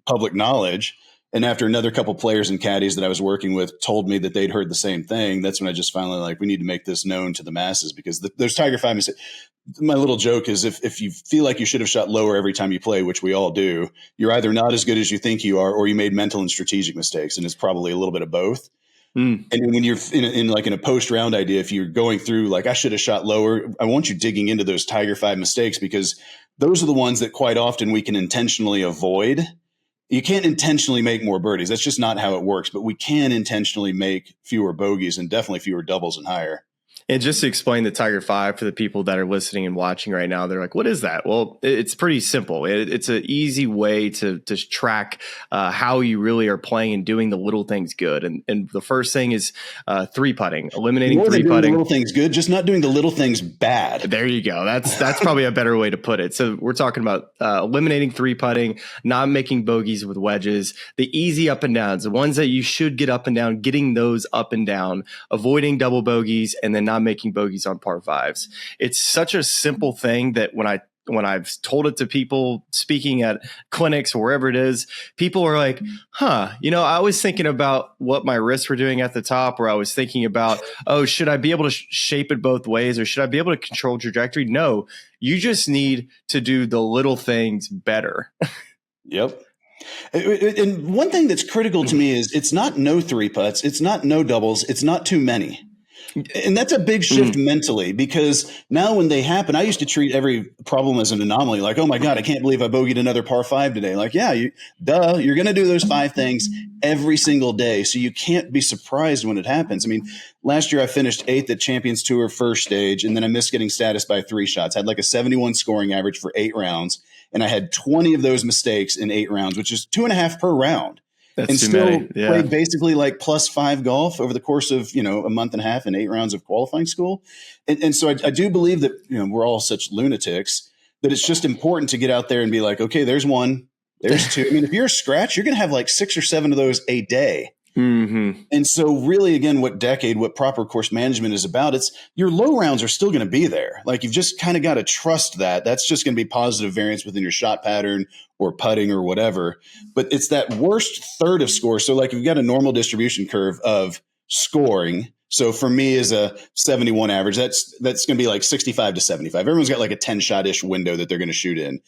public knowledge. And after another couple players and caddies that I was working with told me that they'd heard the same thing, that's when I just finally we need to make this known to the masses, because those Tiger 5 mistakes. My little joke is if you feel like you should have shot lower every time you play, which we all do, you're either not as good as you think you are, or you made mental and strategic mistakes. And it's probably a little bit of both. And when you're in a post round idea, if you're going through like, I should have shot lower, I want you digging into those Tiger 5 mistakes, because those are the ones that quite often we can intentionally avoid. You can't intentionally make more birdies. That's just not how it works, but we can intentionally make fewer bogeys and definitely fewer doubles and higher.
And just to explain the Tiger 5 for the people that are listening and watching right now, they're like, what is that? Well, it's pretty simple. It's an easy way to track how you really are playing and doing the little things good. And the first thing is three putting, eliminating three putting.
The little things good, just not doing the little things bad.
There you go. That's probably a better way to put it. So we're talking about eliminating three putting, not making bogeys with wedges, the easy up and downs, the ones that you should get up and down, getting those up and down, avoiding double bogeys, and then not making bogeys on par fives. It's such a simple thing that when I've told it to people speaking at clinics or wherever it is, people are like, I was thinking about what my wrists were doing at the top, or I was thinking about, should I be able to shape it both ways, or should I be able to control trajectory? No, you just need to do the little things better.
Yep. And one thing that's critical to me is it's not no three putts, it's not no doubles, it's not too many. And that's a big shift mentally, because now when they happen, I used to treat every problem as an anomaly. Like, oh my God, I can't believe I bogeyed another par 5 today. Like, yeah, you're going to do those 5 things every single day. So you can't be surprised when it happens. I mean, last year I finished 8th at Champions Tour first stage, and then I missed getting status by 3 shots. I had like a 71 scoring average for 8 rounds. And I had 20 of those mistakes in 8 rounds, which is 2.5 per round.
That's
and
too
still
many. Yeah.
Played basically like +5 golf over the course of, a month and a half and 8 rounds of qualifying school. And so I do believe that, we're all such lunatics that it's just important to get out there and be like, okay, there's 1, there's 2. I mean, if you're a scratch, you're going to have like 6 or 7 of those a day.
Mm-hmm.
And so really, again, what proper course management is about, it's your low rounds are still going to be there. Like you've just kind of got to trust that. That's just going to be positive variance within your shot pattern or putting or whatever. But it's that worst third of score. So like you've got a normal distribution curve of scoring. So for me as a 71 average, that's going to be like 65 to 75. Everyone's got like a 10 shot-ish window that they're going to shoot in.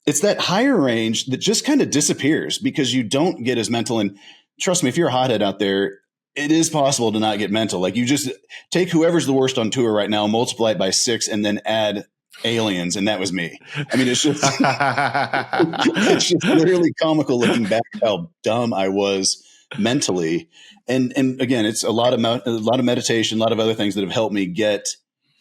It's that higher range that just kind of disappears because you don't get as mental. And trust me, if you're a hothead out there, it is possible to not get mental. Like you just take whoever's the worst on tour right now, multiply it by 6, and then add aliens. And that was me. I mean, it's just, it's just literally comical looking back at how dumb I was mentally. And again, it's a lot of meditation, a lot of other things that have helped me get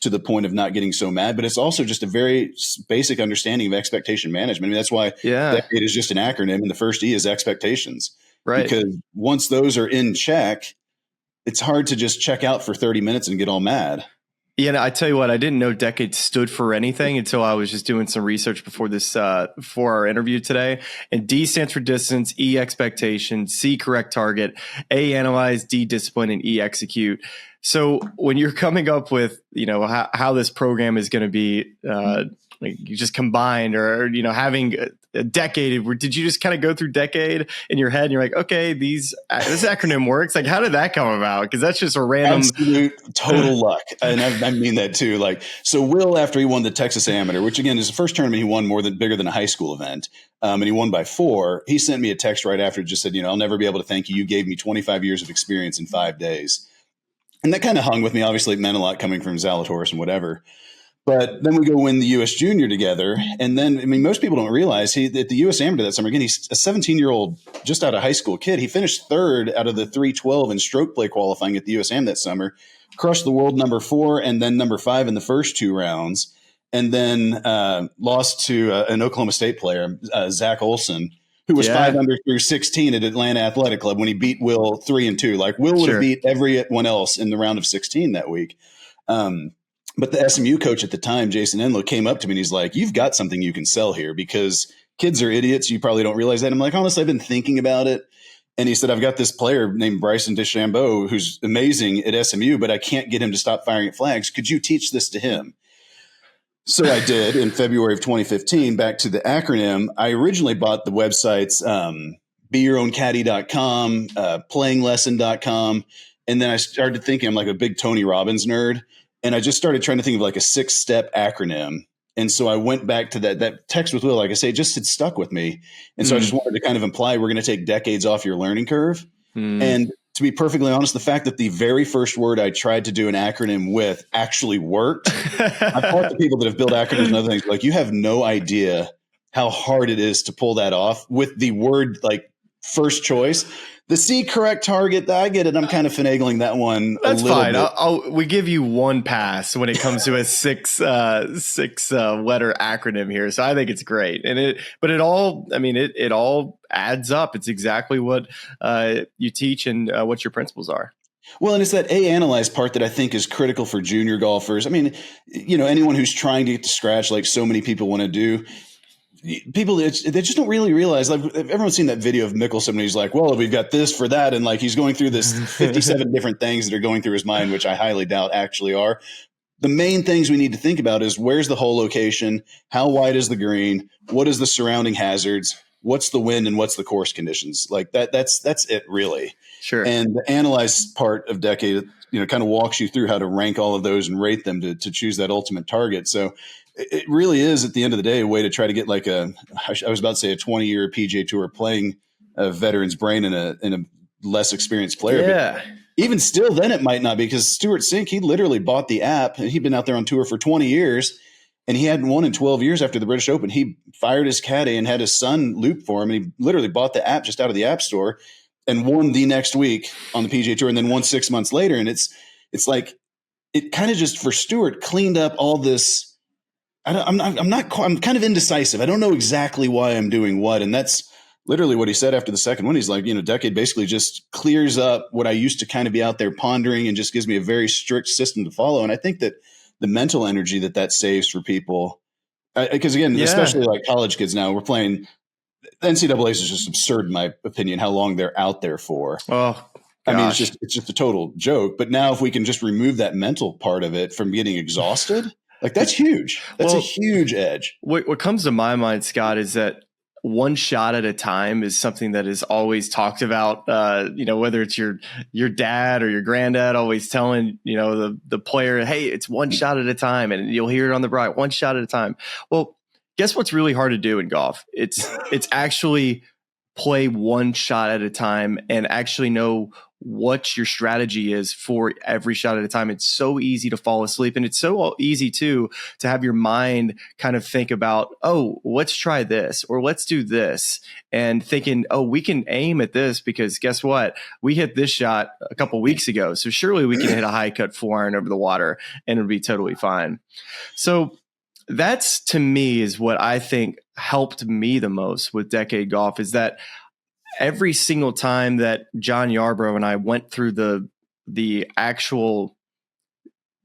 to the point of not getting so mad, but it's also just a very basic understanding of expectation management. I mean, that's why DECADE is just an acronym, and the first E is expectations. Right. Because once those are in check, it's hard to just check out for 30 minutes and get all mad.
Yeah, I tell you what, I didn't know Decade stood for anything until I was just doing some research before this, for our interview today. And D stands for distance, E expectation, C correct target, A analyze, D discipline, and E execute. So when you're coming up with, how this program is going to be, you just combined or, having a decade, did you just kind of go through decade in your head and you're like, okay, this acronym works? Like, how did that come about? Because that's just a random
absolute total luck. And I mean that too. Like, so Will, after he won the Texas Amateur, which again is the first tournament he won bigger than a high school event, and he won by 4, he sent me a text right after, just said, I'll never be able to thank you. You gave me 25 years of experience in 5 days. And that kind of hung with me. Obviously, it meant a lot coming from Zalatoris and whatever. But then we go win the U.S. Junior together. And then, most people don't realize at the U.S. Amateur that summer, again, he's a 17-year-old just out of high school kid. He finished 3rd out of the 312 in stroke play qualifying at the U.S. Am that summer, crushed the world number 4 and then number 5 in the first 2 rounds, and then lost to an Oklahoma State player, Zach Olson, who was 5 under through 16 at Atlanta Athletic Club when he beat Will 3-2. Like, Will would have beat everyone else in the round of 16 that week. But the SMU coach at the time, Jason Enlow, came up to me and he's like, you've got something you can sell here because kids are idiots. You probably don't realize that. I'm like, honestly, I've been thinking about it. And he said, I've got this player named Bryson DeChambeau who's amazing at SMU, but I can't get him to stop firing at flags. Could you teach this to him? So I did in February of 2015. Back to the acronym, I originally bought the websites BeYourOwnCaddy.com, PlayingLesson.com. And then I started thinking, I'm like a big Tony Robbins nerd. And I just started trying to think of like a 6-step acronym. And so I went back to that text with Will, like I say, just had stuck with me. And so I just wanted to kind of imply we're going to take decades off your learning curve. And to be perfectly honest, the fact that the very first word I tried to do an acronym with actually worked. I've talked to people that have built acronyms and other things. Like, you have no idea how hard it is to pull that off with the word like first choice. The C correct target, I get it. I'm kind of finagling that one.
That's
a little
fine.
bit.
We give you one pass when it comes to a six letter acronym here. So I think it's great. And it all adds up. It's exactly what you teach and what your principles are.
Well, and it's that analyze part that I think is critical for junior golfers. I mean, anyone who's trying to get to scratch, like so many people want to do. People, they just don't really realize. Like, everyone's seen that video of Mickelson when he's like, well, we've got this for that. And like, he's going through this 57 different things that are going through his mind, which I highly doubt actually are. The main things we need to think about is where's the hole location? How wide is the green? What is the surrounding hazards? What's the wind and what's the course conditions? Like that's it really.
Sure.
And the analyze part of Decade, kind of walks you through how to rank all of those and rate them to choose that ultimate target. So it really is, at the end of the day, a way to try to get like I was about to say a 20-year PGA Tour playing a veteran's brain in a less experienced player.
Yeah.
But even still, then it might not be, because Stewart Cink, he literally bought the app and he'd been out there on tour for 20 years and he hadn't won in 12 years after the British Open. He fired his caddy and had his son loop for him. And he literally bought the app just out of the app store and won the next week on the PGA Tour and then won 6 months later. And it's like, it kind of just, for Stewart, cleaned up all this. I'm kind of indecisive. I don't know exactly why I'm doing what. And that's literally what he said after the second one. He's like, Decade basically just clears up what I used to kind of be out there pondering and just gives me a very strict system to follow. And I think that the mental energy that saves for people, because again, especially like college kids now, we're playing, the NCAA is just absurd in my opinion, how long they're out there for.
Oh, gosh.
I mean, it's just a total joke. But now if we can just remove that mental part of it from getting exhausted, like, that's huge. That's a huge edge.
What comes to my mind, Scott, is that one shot at a time is something that is always talked about. Whether it's your dad or your granddad always telling, the player, hey, it's one shot at a time. And you'll hear it on the bright, one shot at a time. Well, guess what's really hard to do in golf? It's actually play one shot at a time and actually know what your strategy is for every shot at a time. It's so easy to fall asleep, and it's so easy too to have your mind kind of think about, oh, let's try this or let's do this, and thinking, oh, we can aim at this because guess what? We hit this shot a couple weeks ago, so surely we can hit a high cut 4-iron over the water and it'll be totally fine. So that's, to me, is what I think helped me the most with Decade Golf, is that every single time that John Yarbrough and I went through the actual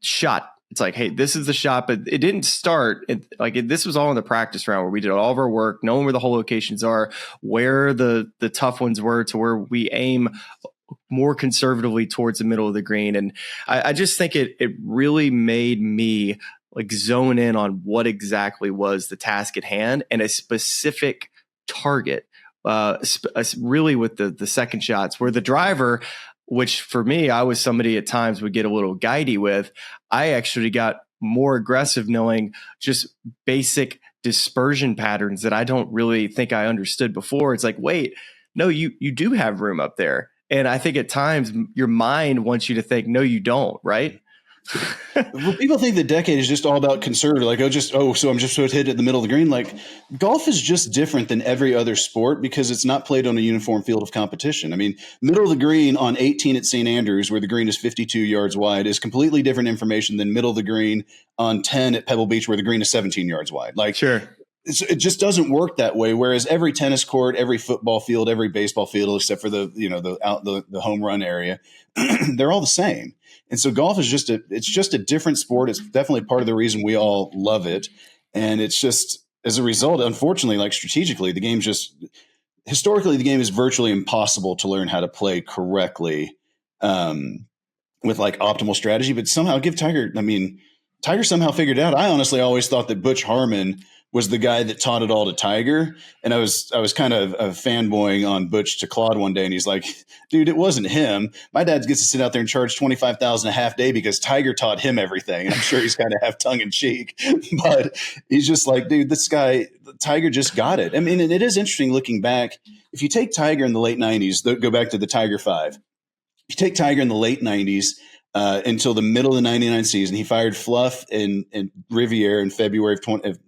shot it's like, hey, this is the shot, but it didn't start. This was all in the practice round where we did all of our work, knowing where the hole locations are, where the tough ones were, to where we aim more conservatively towards the middle of the green. And I just think it really made me like zone in on what exactly was the task at hand and a specific target. Really with the second shots, where the driver, which for me, I was somebody at times would get a little guidey with, I actually got more aggressive, knowing just basic dispersion patterns that I don't really think I understood before. It's like, wait, no, you do have room up there. And I think at times your mind wants you to think, no, you don't, right?
Well, people think the decade is just all about conservative, like, so I'm just supposed to hit it in the middle of the green. Like, golf is just different than every other sport because it's not played on a uniform field of competition. I mean, middle of the green on 18 at St. Andrews, where the green is 52 yards wide, is completely different information than middle of the green on 10 at Pebble Beach, where the green is 17 yards wide. Like,
sure.
It just doesn't work that way. Whereas every tennis court, every football field, every baseball field, except for the home run area, they're all the same. And so golf is just a different sport. It's definitely part of the reason we all love it. And it's just, as a result, unfortunately, like strategically, historically, the game is virtually impossible to learn how to play correctly with like optimal strategy. But somehow Tiger somehow figured it out. I honestly always thought that Butch Harmon was the guy that taught it all to Tiger. And I was kind of fanboying on Butch to Claude one day. And he's like, dude, it wasn't him. My dad gets to sit out there and charge $25,000 a half day because Tiger taught him everything. And I'm sure he's kind of half tongue in cheek, but he's just like, dude, this guy, Tiger just got it. I mean, and it is interesting looking back. If you take Tiger in the late 90s, go back to the Tiger 5. If you take Tiger in the late 90s, until the middle of the 99 season, he fired Fluff and Riviere in February of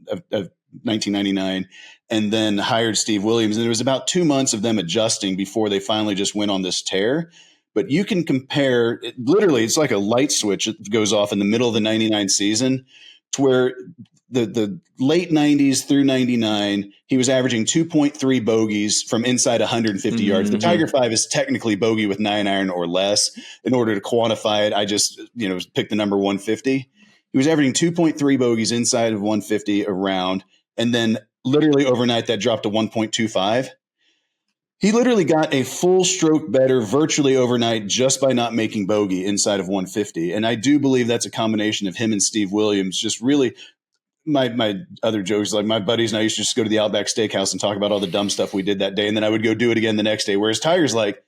1999, and then hired Steve Williams. And there was about 2 months of them adjusting before they finally just went on this tear. But you can compare, literally, it's like a light switch that goes off in the middle of the 99 season, to where the late 90s through 99, he was averaging 2.3 bogeys from inside 150 yards. The Tiger 5 is technically bogey with 9 iron or less. In order to quantify it, I just picked the number 150. He was averaging 2.3 bogeys inside of 150 around, and then literally overnight that dropped to 1.25. He literally got a full stroke better virtually overnight just by not making bogey inside of 150. And I do believe that's a combination of him and Steve Williams. Just really, my other jokes, like my buddies and I used to just go to the Outback Steakhouse and talk about all the dumb stuff we did that day. And then I would go do it again the next day. Whereas Tiger's like,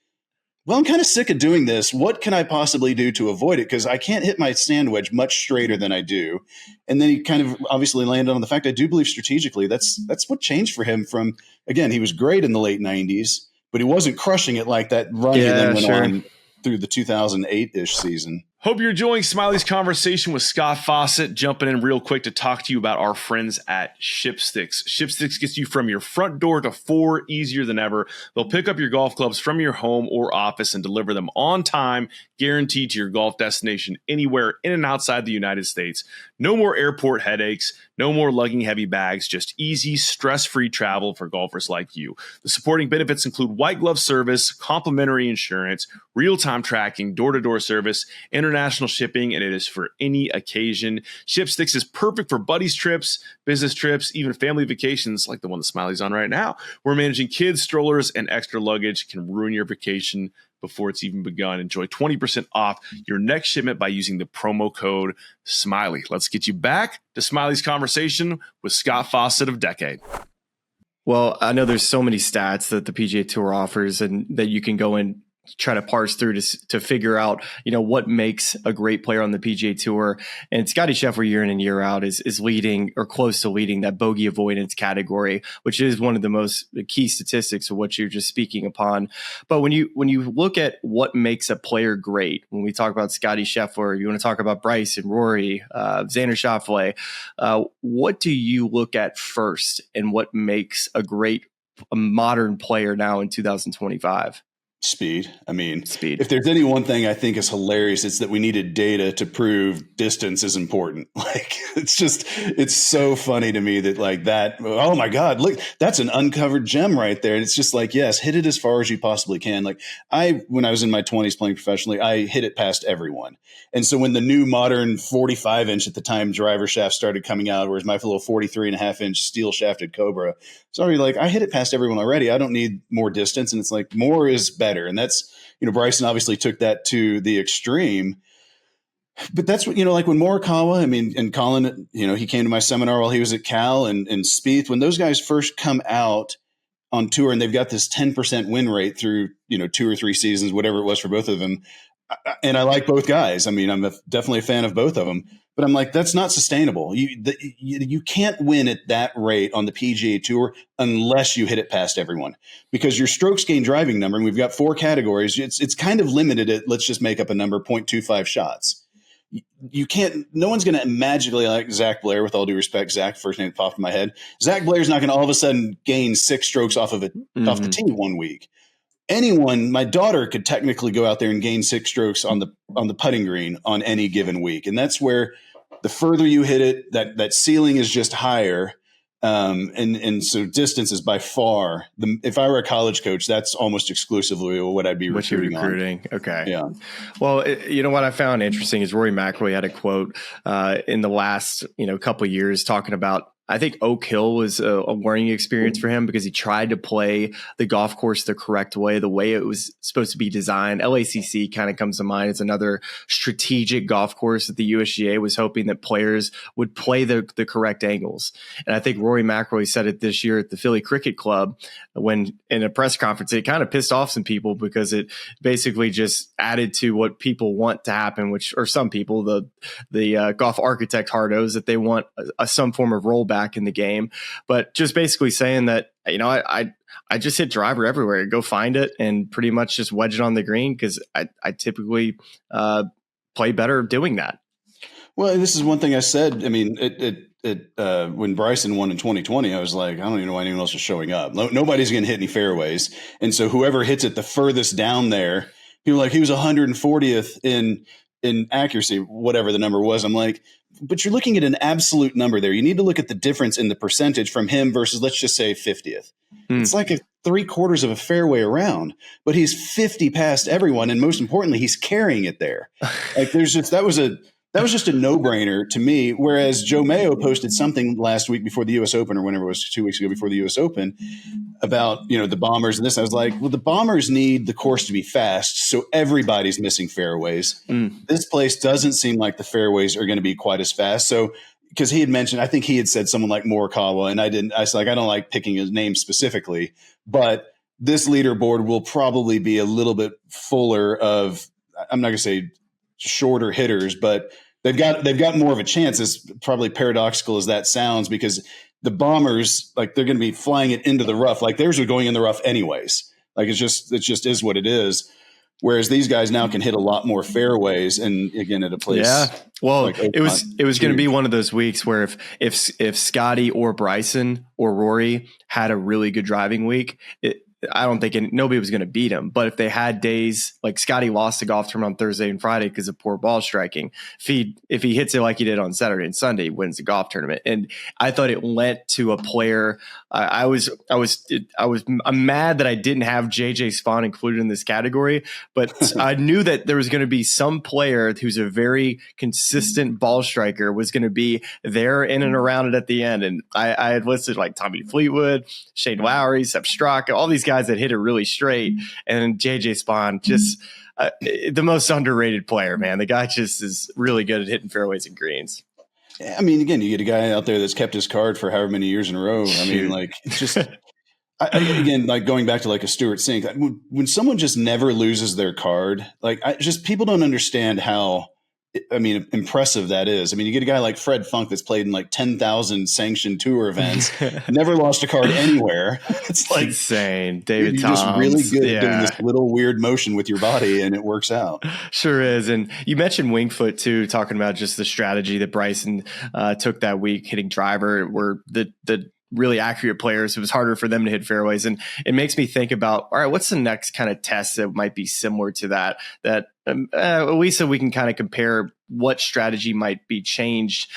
well, I'm kind of sick of doing this. What can I possibly do to avoid it? Because I can't hit my sand wedge much straighter than I do. And then he kind of obviously landed on the fact I do believe strategically that's what changed for him from, again, he was great in the late 90s, but he wasn't crushing it like that run he then went on through the 2008-ish season.
Hope you're enjoying Smylie's conversation with Scott Fawcett. Jumping in real quick to talk to you about our friends at ShipSticks. ShipSticks gets you from your front door to 4 easier than ever. They'll pick up your golf clubs from your home or office and deliver them on time, guaranteed to your golf destination anywhere in and outside the United States. No more airport headaches, no more lugging heavy bags, just easy, stress-free travel for golfers like you. The supporting benefits include white glove service, complimentary insurance, real-time tracking, door-to-door service, international shipping, and it is for any occasion. ShipSticks is perfect for buddies trips, business trips, even family vacations like the one that Smylie's on right now. Where managing kids, strollers, and extra luggage can ruin your vacation before it's even begun. Enjoy 20% off your next shipment by using the promo code Smylie. Let's get you back to Smylie's conversation with Scott Fawcett of Decade.
Well, I know there's so many stats that the PGA Tour offers and that you can go and try to parse through to figure out, what makes a great player on the PGA Tour. And Scottie Scheffler year in and year out is leading or close to leading that bogey avoidance category, which is one of the most key statistics of what you're just speaking upon. But when you look at what makes a player great, when we talk about Scottie Scheffler, you want to talk about Bryce and Rory, Xander Schauffele, what do you look at first and what makes a modern player now in 2025?
Speed. I mean,
Speed.
If there's any one thing I think is hilarious, it's that we needed data to prove distance is important. Like, it's so funny to me that like that. Oh my God, look, that's an uncovered gem right there. And it's just like, yes, hit it as far as you possibly can. Like when I was in my 20s playing professionally, I hit it past everyone. And so when the new modern 45-inch at the time driver shaft started coming out, whereas my little 43.5-inch steel shafted Cobra, sorry, like I hit it past everyone already. I don't need more distance. And it's like more is better. And that's, Bryson obviously took that to the extreme. But that's what, like when Morikawa, and Collin, he came to my seminar while he was at Cal and Spieth, when those guys first come out on tour and they've got this 10% win rate through, 2 or 3 seasons, whatever it was for both of them. And I like both guys. I'm definitely a fan of both of them, but I'm like, that's not sustainable. You can't win at that rate on the PGA Tour unless you hit it past everyone, because your strokes gain driving number, and we've got 4 categories. It's kind of limited at, let's just make up a number, 0.25 shots. You can't, no one's going to magically, like Zach Blair, with all due respect, Zach, first name that popped in my head. Zach Blair's not going to all of a sudden gain 6 strokes off the tee one week. Anyone, my daughter could technically go out there and gain 6 strokes on the putting green on any given week. And that's where the further you hit it, that ceiling is just higher. And so distance is by far if I were a college coach, that's almost exclusively what I'd be recruiting on.
Okay.
Yeah.
Well, what I found interesting is Rory McIlroy had a quote in the last, couple of years talking about, I think Oak Hill was a learning experience for him because he tried to play the golf course the correct way, the way it was supposed to be designed. LACC kind of comes to mind as another strategic golf course that the USGA was hoping that players would play the correct angles. And I think Rory McIlroy said it this year at the Philly Cricket Club when in a press conference. It kind of pissed off some people because it basically just added to what people want to happen, or some people, the golf architect hardos, that they want some form of rollback in the game, but just basically saying that, I just hit driver everywhere, go find it and pretty much just wedge it on the green because I typically play better doing that.
Well, this is one thing I said. When Bryson won in 2020, I was like, I don't even know why anyone else is showing up. Nobody's going to hit any fairways. And so whoever hits it the furthest down there, people like, he was 140th in accuracy, whatever the number was. I'm like, but you're looking at an absolute number there. You need to look at the difference in the percentage from him versus, let's just say, 50th. It's like 3/4 of a fairway around, but he's 50 past everyone. And most importantly, he's carrying it there. Like that was just a no-brainer to me. Whereas Joe Mayo posted something last week before the U.S. Open, or whenever it was 2 weeks ago before the U.S. Open, about the Bombers and this. I was like, well, the Bombers need the course to be fast, so everybody's missing fairways. This place doesn't seem like the fairways are going to be quite as fast. So because he had mentioned, I think he had said someone like Morikawa, and I didn't. I was like, I don't like picking his name specifically, but this leaderboard will probably be a little bit fuller of, I'm not going to say shorter hitters, but they've got more of a chance, as probably paradoxical as that sounds, because the Bombers, like, they're going to be flying it into the rough. Like, theirs are going in the rough anyways. Like, it just is what it is. Whereas these guys now can hit a lot more fairways, and again at a place.
Yeah. Well,
like
it was going to be one of those weeks where if Scotty or Bryson or Rory had a really good driving week, I don't think nobody was going to beat him. But if they had days like Scotty lost the golf tournament on Thursday and Friday because of poor ball striking, if he hits it like he did on Saturday and Sunday, he wins the golf tournament. And I thought it lent to a player. I'm mad that I didn't have JJ Spawn included in this category, but I knew that there was going to be some player who's a very consistent ball striker was going to be there in and around it at the end. And I had listed like Tommy Fleetwood, Shane Lowry, Sepp Straka, all these guys that hit it really straight, and JJ Spawn just the most underrated player, man. The guy just is really good at hitting fairways and greens.
I mean, again, you get a guy out there that's kept his card for however many years in a row. I mean, like, it's just again, like going back to like a Stewart Cink, when someone just never loses their card, like people don't understand how impressive that is. I mean, you get a guy like Fred Funk that's played in like 10,000 sanctioned tour events, never lost a card anywhere. It's like
insane. David
You're
Toms,
just really good at doing this little weird motion with your body, and it works out.
Sure is. And you mentioned Wingfoot too, talking about just the strategy that Bryson took that week, hitting driver, where the really accurate players. It was harder for them to hit fairways. And it makes me think about, all right, what's the next kind of test that might be similar to that at least so we can kind of compare what strategy might be changed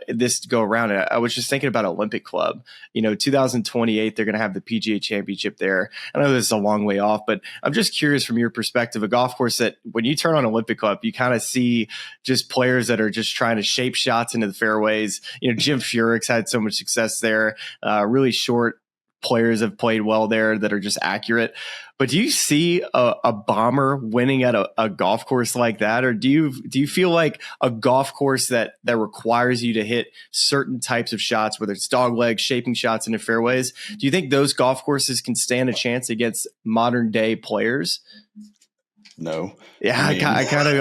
this go around. I was just thinking about Olympic Club. 2028, they're going to have the PGA Championship there. I know this is a long way off, but I'm just curious from your perspective, a golf course that when you turn on Olympic Club, you kind of see just players that are just trying to shape shots into the fairways. Jim Furyk's had so much success there. Really short players have played well there that are just accurate. But do you see a bomber winning at a golf course like that? Or do you feel like a golf course that requires you to hit certain types of shots, whether it's dog legs, shaping shots into fairways? Do you think those golf courses can stand a chance against modern day players?
No.
Yeah,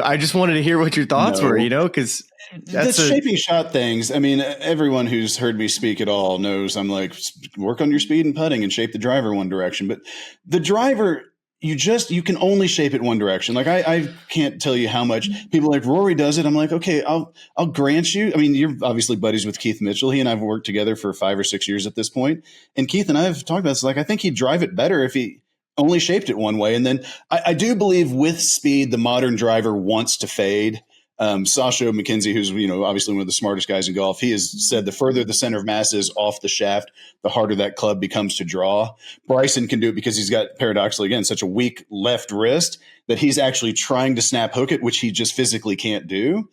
I just wanted to hear what your thoughts were, because
the shaping shot things. I mean, everyone who's heard me speak at all knows I'm like, work on your speed and putting and shape the driver one direction. But the driver, you can only shape it one direction. Like I can't tell you how much people are like Rory does it. I'm like, okay, I'll grant you. I mean, you're obviously buddies with Keith Mitchell. He and I've worked together for 5 or 6 years at this point. And Keith and I have talked about this. Like, I think he'd drive it better if he only shaped it one way. And then I do believe with speed, the modern driver wants to fade. Sasha McKenzie, who's obviously one of the smartest guys in golf, he has said the further the center of mass is off the shaft, the harder that club becomes to draw. Bryson can do it because he's got, paradoxically again, such a weak left wrist that he's actually trying to snap hook it, which he just physically can't do.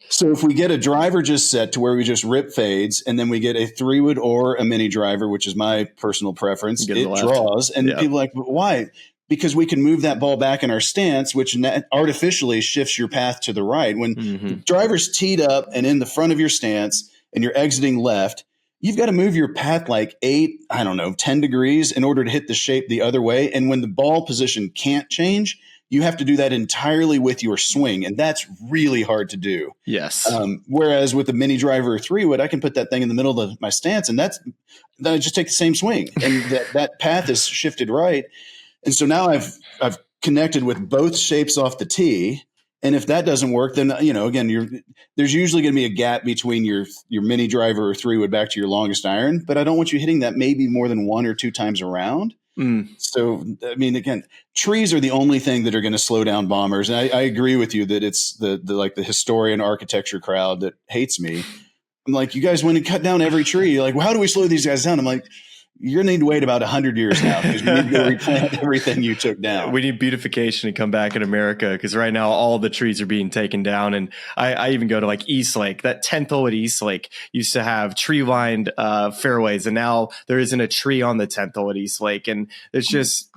So if we get a driver just set to where we just rip fades, and then we get a 3-wood or a mini driver, which is my personal preference, it draws. And people are like, why? Because we can move that ball back in our stance, which artificially shifts your path to the right. When the driver's teed up and in the front of your stance and you're exiting left, you've got to move your path like 10 degrees in order to hit the shape the other way. And when the ball position can't change, you have to do that entirely with your swing. And that's really hard to do.
Yes.
Whereas with the mini driver or 3-wood, I can put that thing in the middle of my stance, and then I just take the same swing. And that path is shifted right. And so now I've connected with both shapes off the tee. And if that doesn't work, then, again, there's usually going to be a gap between your mini driver or 3-wood back to your longest iron. But I don't want you hitting that maybe more than 1 or 2 times around. So, I mean, again, trees are the only thing that are going to slow down bombers. And I agree with you that it's the historian architecture crowd that hates me. I'm like, you guys went and cut down every tree. You're like, well, how do we slow these guys down? I'm like, you're going to need to wait about 100 years now because you need to replant everything you took down.
We need beautification to come back in America because right now all the trees are being taken down. And I even go to like East Lake. That 10th hole at East Lake used to have tree-lined fairways, and now there isn't a tree on the 10th hole at East Lake. And it's just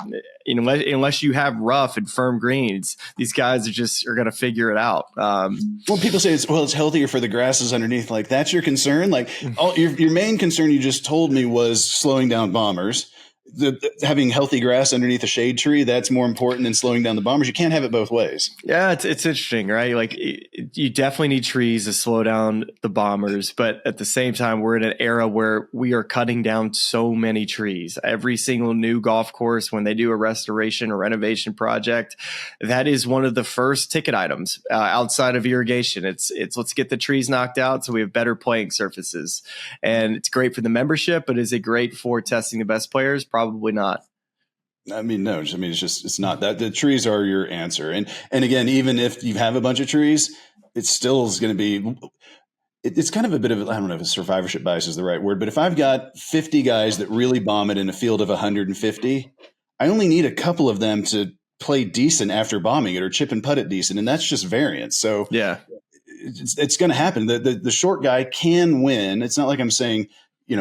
unless you have rough and firm greens, these guys are going to figure it out.
Well, people say it's healthier for the grasses underneath. Like, that's your concern. Like, your main concern you just told me was slowing down bombers. Having healthy grass underneath a shade tree, that's more important than slowing down the bombers. You can't have it both ways.
Yeah, it's interesting, right? Like, you definitely need trees to slow down the bombers, but at the same time, we're in an era where we are cutting down so many trees. Every single new golf course, when they do a restoration or renovation project, that is one of the first ticket items outside of irrigation. It's let's get the trees knocked out so we have better playing surfaces. And it's great for the membership, but is it great for testing the best players? Probably not.
I mean, no. I mean, it's not that. The trees are your answer. And again, even if you have a bunch of trees, it still is going to be. It's kind of a bit of, I don't know if survivorship bias is the right word, but if I've got 50 guys that really bomb it in a field of 150, I only need a couple of them to play decent after bombing it or chip and putt it decent, and that's just variance. So
yeah,
it's going to happen. The short guy can win. It's not like I'm saying,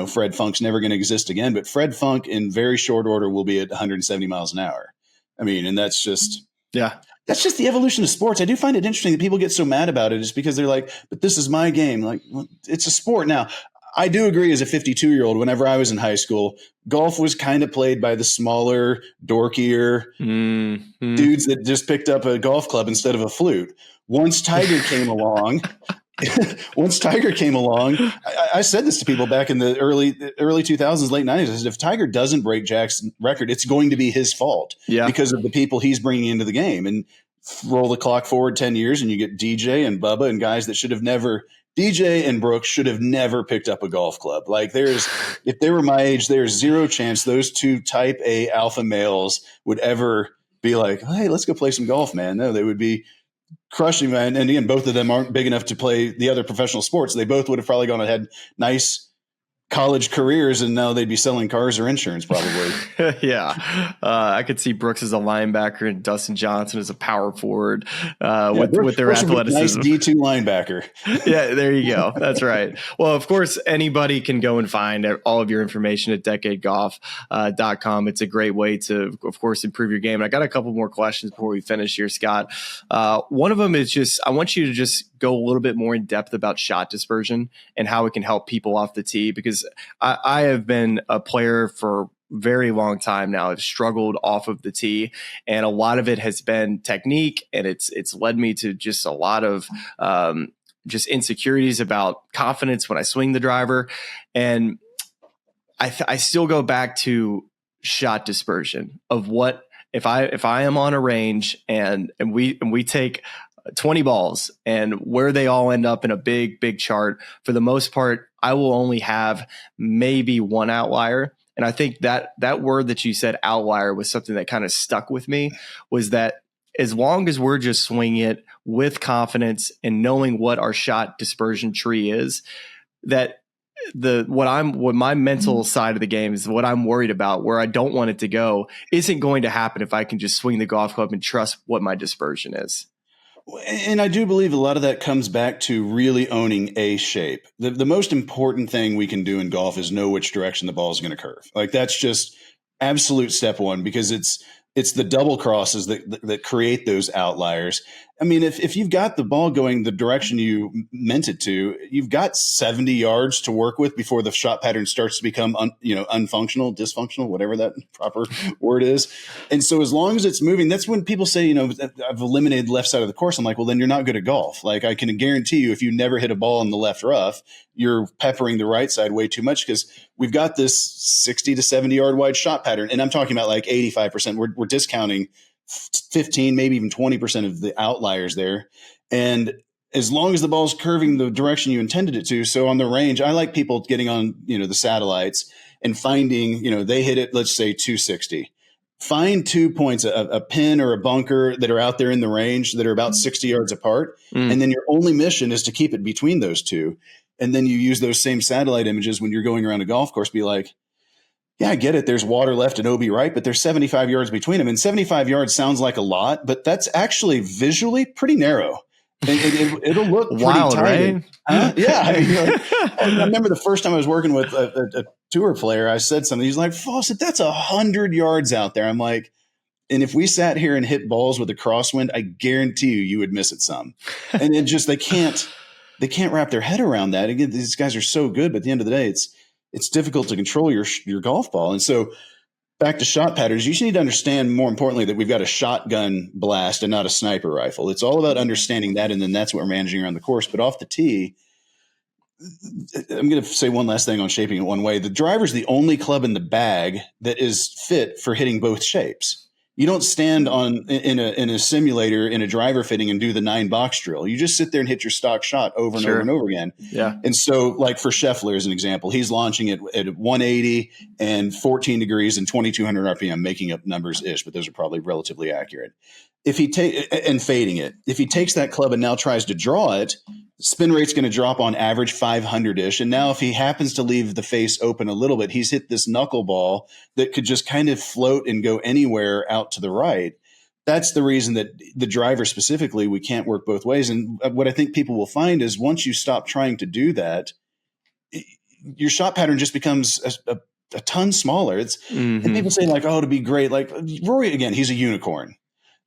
Fred Funk's never going to exist again, but Fred Funk in very short order will be at 170 miles an hour. I mean, and that's just the evolution of sports. I do find it interesting that people get so mad about it is because they're like, but this is my game. Like, well, it's a sport. Now, I do agree as a 52-year-old, whenever I was in high school, golf was kind of played by the smaller, dorkier dudes that just picked up a golf club instead of a flute. Once Tiger came along, I said this to people back in the early 2000s, late 90s. I said, if Tiger doesn't break Jack's record, it's going to be his fault because of the people he's bringing into the game. And roll the clock forward 10 years and you get DJ and Bubba and guys that should have never DJ and Brooks should have never picked up a golf club. Like if they were my age, there's zero chance those two type A alpha males would ever be like, hey, let's go play some golf, man. No, they would be crushing, man. And again, both of them aren't big enough to play the other professional sports. They both would have probably gone and had nice college careers, and now they'd be selling cars or insurance probably.
Yeah. I could see Brooks as a linebacker and Dustin Johnson as a power forward with their athleticism.
Nice D2 linebacker.
Yeah, there you go. That's right. Well, of course, anybody can go and find all of your information at decade.golf.com. It's a great way to, of course, improve your game. And I got a couple more questions before we finish here, Scott. One of them is just, I want you to just go a little bit more in depth about shot dispersion and how it can help people off the tee, because I have been a player for very long time now. I've struggled off of the tee, and a lot of it has been technique, and it's led me to just a lot of just insecurities about confidence when I swing the driver. And I still go back to shot dispersion of what if I am on a range and we take 20 balls and where they all end up in a big chart. For the most part, I will only have maybe one outlier. And I think that word that you said, outlier, was something that kind of stuck with me, was that as long as we're just swinging it with confidence and knowing what our shot dispersion tree is, that what my mental side of the game is, what I'm worried about, where I don't want it to go, isn't going to happen if I can just swing the golf club and trust what my dispersion is.
And I do believe a lot of that comes back to really owning a shape. The most important thing we can do in golf is know which direction the ball is going to curve. Like, that's just absolute step one, because it's the double crosses that create those outliers. I mean, if you've got the ball going the direction you meant it to, you've got 70 yards to work with before the shot pattern starts to become unfunctional, dysfunctional, whatever that proper word is. And so as long as it's moving, that's when people say, I've eliminated the left side of the course. I'm like, well, then you're not good at golf. Like, I can guarantee you, if you never hit a ball in the left rough, you're peppering the right side way too much, because we've got this 60 to 70 yard wide shot pattern. And I'm talking about like 85%. We're discounting 15, maybe even 20% of the outliers there. And as long as the ball's curving the direction you intended it to. So on the range, I like people getting on, the satellites and finding, they hit it, let's say 260. Find 2 points, a pin or a bunker that are out there in the range that are about 60 yards apart. And then your only mission is to keep it between those two. And then you use those same satellite images when you're going around a golf course, be like, yeah, I get it. There's water left and OB right, but there's 75 yards between them. And 75 yards sounds like a lot, but that's actually visually pretty narrow. And it'll look pretty
wild,
tight.
right?
Yeah. I remember the first time I was working with a tour player, I said something. He's like, Fawcett, that's 100 yards out there. I'm like, and if we sat here and hit balls with a crosswind, I guarantee you would miss it some. And it just, they can't wrap their head around that. Again, these guys are so good, but at the end of the day, it's difficult to control your golf ball. And so back to shot patterns, you should need to understand, more importantly, that we've got a shotgun blast and not a sniper rifle. It's all about understanding that, and then that's what we're managing around the course. But off the tee, I'm going to say one last thing on shaping it one way. The driver's the only club in the bag that is fit for hitting both shapes. You don't stand in a simulator in a driver fitting and do the 9-box drill. You just sit there and hit your stock shot over and over and over again.
Yeah.
And so, like for Scheffler as an example, he's launching it at 180 and 14 degrees and 2,200 RPM, making up numbers ish, but those are probably relatively accurate. And fading it. If he takes that club and now tries to draw it, spin rate's going to drop on average 500-ish. And now if he happens to leave the face open a little bit, he's hit this knuckleball that could just kind of float and go anywhere out to the right. That's the reason that the driver specifically, we can't work both ways. And what I think people will find is once you stop trying to do that, your shot pattern just becomes a ton smaller. And people say like, oh, to be great. Like Rory, again, he's a unicorn.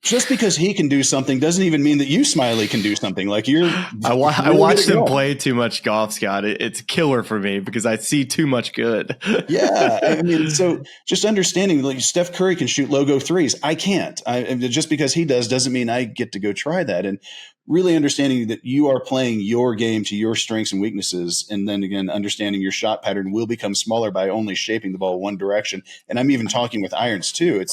Just because he can do something doesn't even mean that you, Smylie, can do something. Like
I watched him play too much golf, Scott. It's a killer for me because I see too much good.
Yeah, I mean, so just understanding, like Steph Curry can shoot logo threes. I can't. Just because he doesn't mean I get to go try that. And really understanding that you are playing your game to your strengths and weaknesses, and then again understanding your shot pattern will become smaller by only shaping the ball one direction. And I'm even talking with irons too.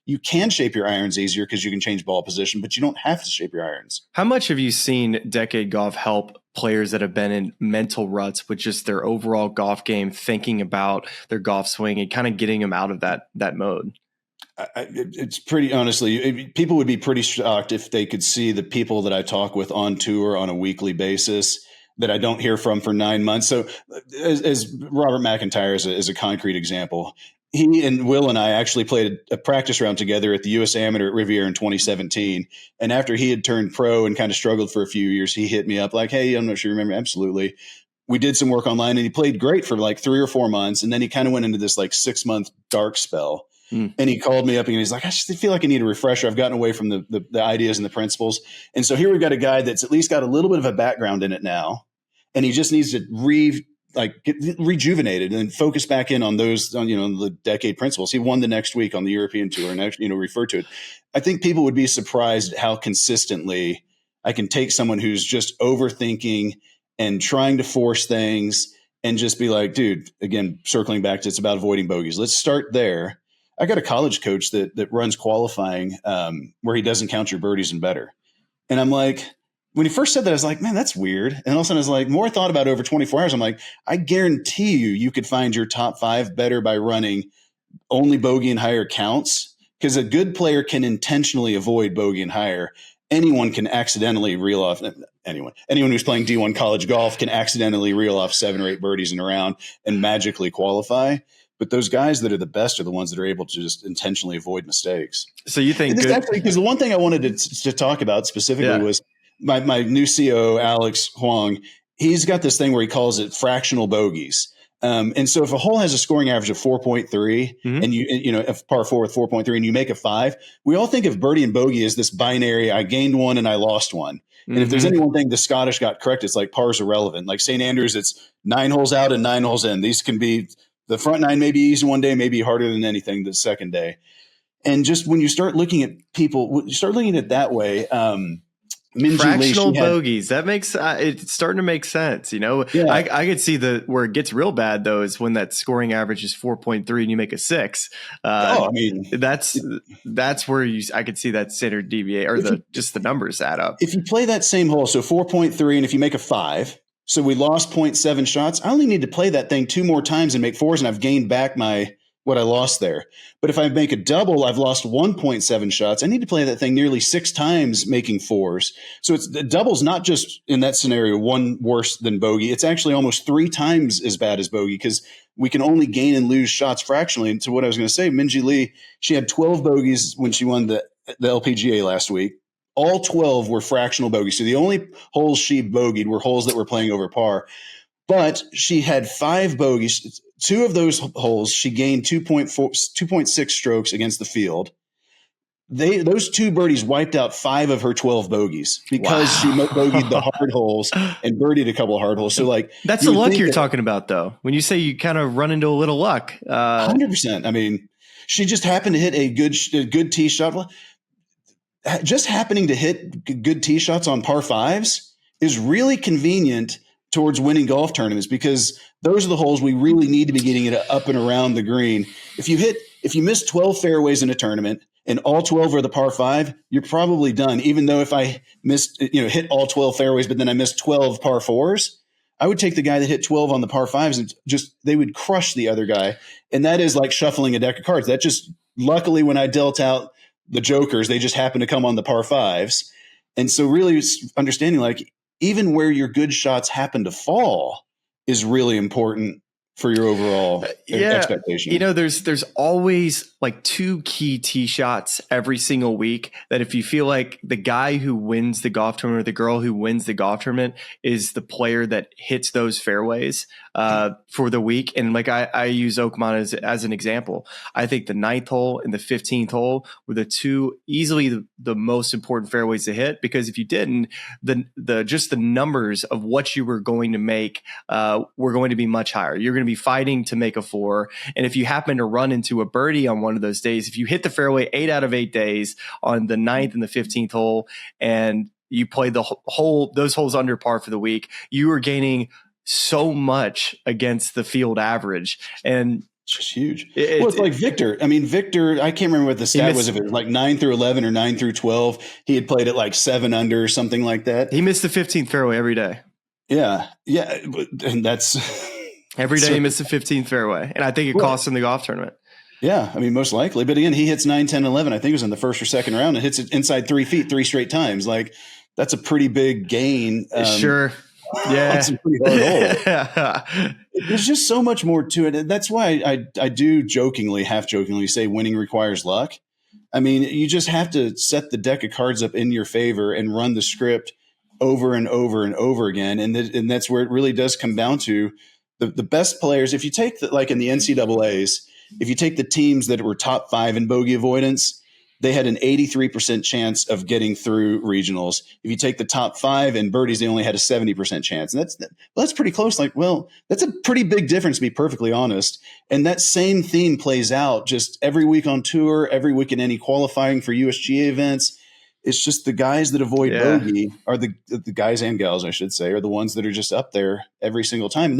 you can shape your irons easier because you can change ball position, but you don't have to shape your irons.
How much have you seen Decade Golf help players that have been in mental ruts with just their overall golf game, thinking about their golf swing and kind of getting them out of that mode?
It's pretty, honestly, people would be pretty shocked if they could see the people that I talk with on tour on a weekly basis that I don't hear from for 9 months. So as Robert McIntyre is a concrete example, he and Will and I actually played a practice round together at the U.S. Amateur at Riviera in 2017. And after he had turned pro and kind of struggled for a few years, he hit me up like, hey, I'm not sure you remember. Absolutely. We did some work online and he played great for like 3 or 4 months. And then he kind of went into this like 6-month dark spell. And he called me up and he's like, I just feel like I need a refresher. I've gotten away from the ideas and the principles. And so here we've got a guy that's at least got a little bit of a background in it now. And he just needs to get rejuvenated and focus back in on those, on the decade principles. He won the next week on the European tour and actually, referred to it. I think people would be surprised how consistently I can take someone who's just overthinking and trying to force things and just be like, dude, again, circling back to it's about avoiding bogeys. Let's start there. I got a college coach that runs qualifying where he doesn't count your birdies and better. And I'm like, when he first said that, I was like, man, that's weird. And all of a sudden I was like, more I thought about it over 24 hours. I'm like, I guarantee you could find your top 5 better by running only bogey and higher counts, because a good player can intentionally avoid bogey and higher. Anyone can accidentally reel off anyone who's playing D1 college golf can accidentally reel off 7 or 8 birdies in a round and magically qualify. But those guys that are the best are the ones that are able to just intentionally avoid mistakes.
So you think
because the one thing I wanted to talk about specifically was my new COO, Alex Huang. He's got this thing where he calls it fractional bogeys. And so if a hole has a scoring average of 4.3 and if par 4 with 4.3 and you make a 5, we all think of birdie and bogey as this binary. I gained one and I lost one. And if there's any one thing the Scottish got correct, it's like par's irrelevant. Like St. Andrews, it's 9 holes out and 9 holes in. These can be the front 9 may be easy one day, maybe harder than anything the second day. And just when you start looking at people, you start looking at it that way.
Fractional bogeys, that makes it's starting to make sense. I could see where it gets real bad though is when that scoring average is 4.3 and you make a 6. That's where I could see that standard deviate or just the numbers add up.
If you play that same hole, so 4.3, and if you make a 5, so we lost 0.7 shots. I only need to play that thing 2 more times and make 4s, and I've gained back what I lost there. But if I make a double, I've lost 1.7 shots. I need to play that thing nearly 6 times making 4s. So the double's not just in that scenario 1 worse than bogey. It's actually almost 3 times as bad as bogey because we can only gain and lose shots fractionally. And to what I was going to say, Minjee Lee, she had 12 bogeys when she won the LPGA last week. All 12 were fractional bogeys. So the only holes she bogeyed were holes that were playing over par. But she had 5 bogeys. 2 of those holes, she gained 2.6 strokes against the field. Those 2 birdies wiped out 5 of her 12 bogeys because she bogeyed the hard holes and birdied a couple of hard holes. So
that's the luck you're talking about, though. When you say you kind of run into a little luck,
100%. I mean, she just happened to hit a good tee shot. Just happening to hit good tee shots on par 5s is really convenient towards winning golf tournaments because those are the holes we really need to be getting it up and around the green. If you miss 12 fairways in a tournament and all 12 are the par 5, you're probably done. Even though if I hit all 12 fairways, but then I missed 12 par 4s, I would take the guy that hit 12 on the par 5s and they would crush the other guy. And that is like shuffling a deck of cards. That just luckily when I dealt out the jokers, they just happen to come on the par 5s. And so really understanding even where your good shots happen to fall is really important for your overall expectation.
There's always 2 key tee shots every single week that if you feel like the guy who wins the golf tournament or the girl who wins the golf tournament is the player that hits those fairways for the week. And I use Oakmont as an example. I think the 9th hole and the 15th hole were the 2 easily the most important fairways to hit, because if you didn't, the numbers of what you were going to make were going to be much higher. You're going to be fighting to make a 4. And if you happen to run into a birdie on one of those days, if you hit the fairway 8 out of 8 days on the 9th and the 15th hole, and you play those holes under par for the week, you are gaining so much against the field average. And
just huge. It's like Victor. I mean, Victor, I can't remember what the stat was, if it was like 9 through 11 or 9 through 12. He had played at like 7 under or something like that.
He missed the 15th fairway every day.
Yeah. Yeah. And that's
every day he missed the 15th fairway. And I think it cost him the golf tournament.
Yeah. I mean, most likely. But again, he hits 9, 10, 11. I think it was in the first or second round, and hits it inside 3 feet 3 straight times. Like, that's a pretty big gain.
Sure. Yeah.
That's a pretty hard hole. There's just so much more to it. That's why I do half jokingly say winning requires luck. I mean, you just have to set the deck of cards up in your favor and run the script over and over and over again. And that's where it really does come down to the best players. If you take like in the NCAAs, if you take the teams that were top 5 in bogey avoidance, they had an 83% chance of getting through regionals. If you take the top 5 in birdies, they only had a 70% chance. And that's pretty close. Like, well, that's a pretty big difference, to be perfectly honest. And that same theme plays out just every week on tour, every week in any qualifying for USGA events. It's just the guys that avoid bogey are the guys and gals, I should say, are the ones that are just up there every single time. And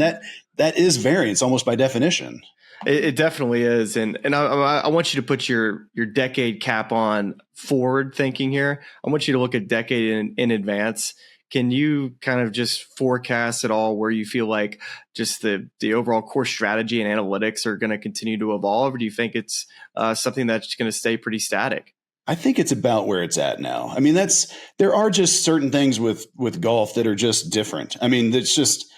that is variance almost by definition.
It definitely is. And I want you to put your decade cap on forward thinking here. I want you to look at decade in advance. Can you kind of just forecast at all where you feel like just the overall course strategy and analytics are going to continue to evolve? Or do you think it's something that's going to stay pretty static?
I think it's about where it's at now. I mean, there are just certain things with golf that are just different. I mean, it's just,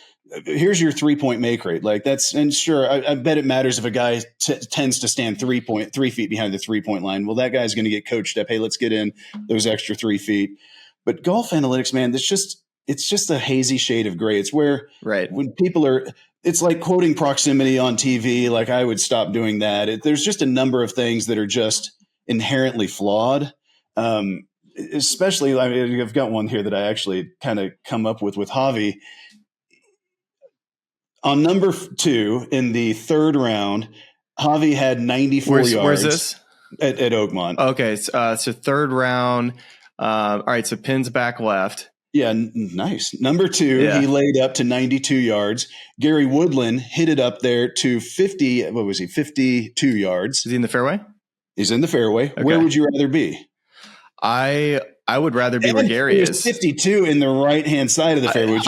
here's your 3-point make rate. Like and sure, I bet it matters if a guy tends to stand 3 feet behind the 3-point line. Well, that guy's going to get coached up. Hey, let's get in those extra 3 feet. But golf analytics, man, it's just a hazy shade of gray. It's where when people it's like quoting proximity on TV. Like, I would stop doing that. There's just a number of things that are just inherently flawed. Especially, I mean, I've got one here that I actually kind of come up with Javi. On number 2 in the 3rd round, Javi had 94 yards.
Where's this?
At Oakmont.
Okay, so 3rd round. All right, so pins back left.
Yeah, nice. Number 2, he laid up to 92 yards. Gary Woodland hit it up there to 52 yards.
Is he in the fairway?
He's in the fairway. Okay. Where would you rather be?
I would rather be where Gary is.
52 in the right-hand side of the fairway.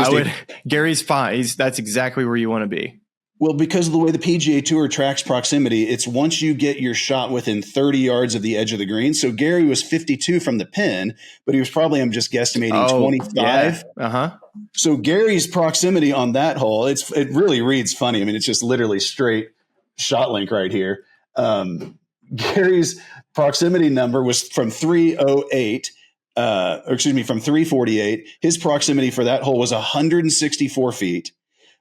Gary's fine. That's exactly where you want to be.
Well, because of the way the PGA Tour tracks proximity, it's once you get your shot within 30 yards of the edge of the green. So Gary was 52 from the pin, but he was probably, I'm just guesstimating, 25.
Yeah. Uh-huh.
So Gary's proximity on that hole, it really reads funny. I mean, it's just literally straight shot link right here. Gary's proximity number was from 308, from 348. His proximity for that hole was 164 feet,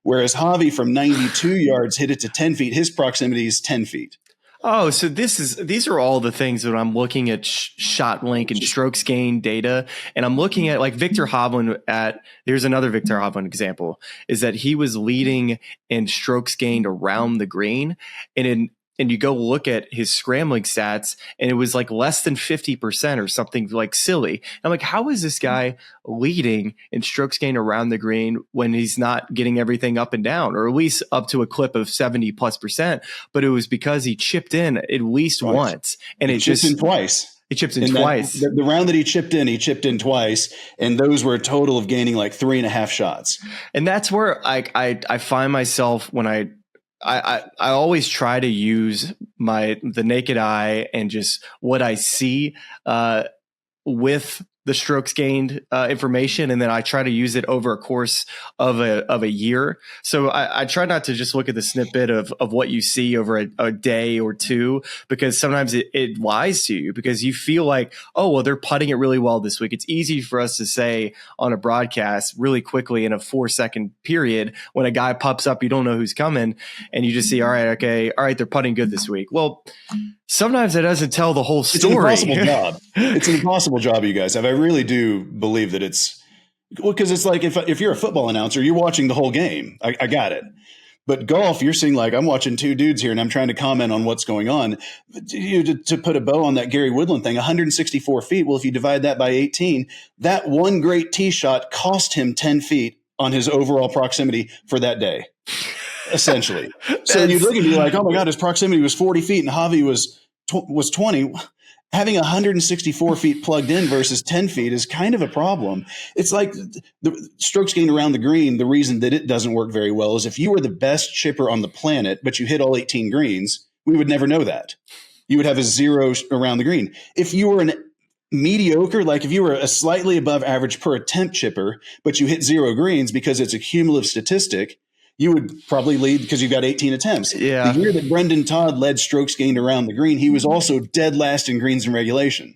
whereas Javi from 92 yards hit it to 10 feet. His proximity is 10 feet.
Oh, so these are all the things that I'm looking at shot link and strokes gain data. And I'm looking at like Victor Hovland here's another Victor Hovland example, is that he was leading in strokes gained around the green. And you go look at his scrambling stats, and it was like less than 50% or something like silly. I'm like, how is this guy leading in strokes gained around the green when he's not getting everything up and down, or at least up to a clip of 70+%? But it was because he chipped in at least once, and
he chipped in twice.
He chipped in twice.
The round that he chipped in twice, and those were a total of gaining like 3.5 shots.
And that's where I find myself when I always try to use the naked eye and just what I see with the strokes gained information, and then I try to use it over a course of a year. So I try not to just look at the snippet of what you see over a day or two, because sometimes it lies to you, because you feel like, oh, well, they're putting it really well this week. It's easy for us to say on a broadcast really quickly in a 4-second period when a guy pops up, you don't know who's coming, and you just see, all right, they're putting good this week. Well, sometimes it doesn't tell the whole story.
It's an impossible job. It's an impossible job you guys have. I really do believe that because it's like if you're a football announcer, you're watching the whole game. I got it. But golf, you're seeing like, I'm watching 2 dudes here and I'm trying to comment on what's going on. To put a bow on that Gary Woodland thing, 164 feet. Well, if you divide that by 18, that one great tee shot cost him 10 feet on his overall proximity for that day. essentially. So you'd look and be like, oh my God, his proximity was 40 feet and Javi was 20. Having 164 feet plugged in versus 10 feet is kind of a problem. It's like the strokes gained around the green. The reason that it doesn't work very well is if you were the best chipper on the planet, but you hit all 18 greens, we would never know that. You would have a 0 around the green. If you were an mediocre, like if you were a slightly above average per attempt chipper, but you hit 0 greens because it's a cumulative statistic, you would probably lead because you've got 18 attempts.
Yeah.
The year that Brendan Todd led strokes gained around the green, he was also dead last in greens in regulation.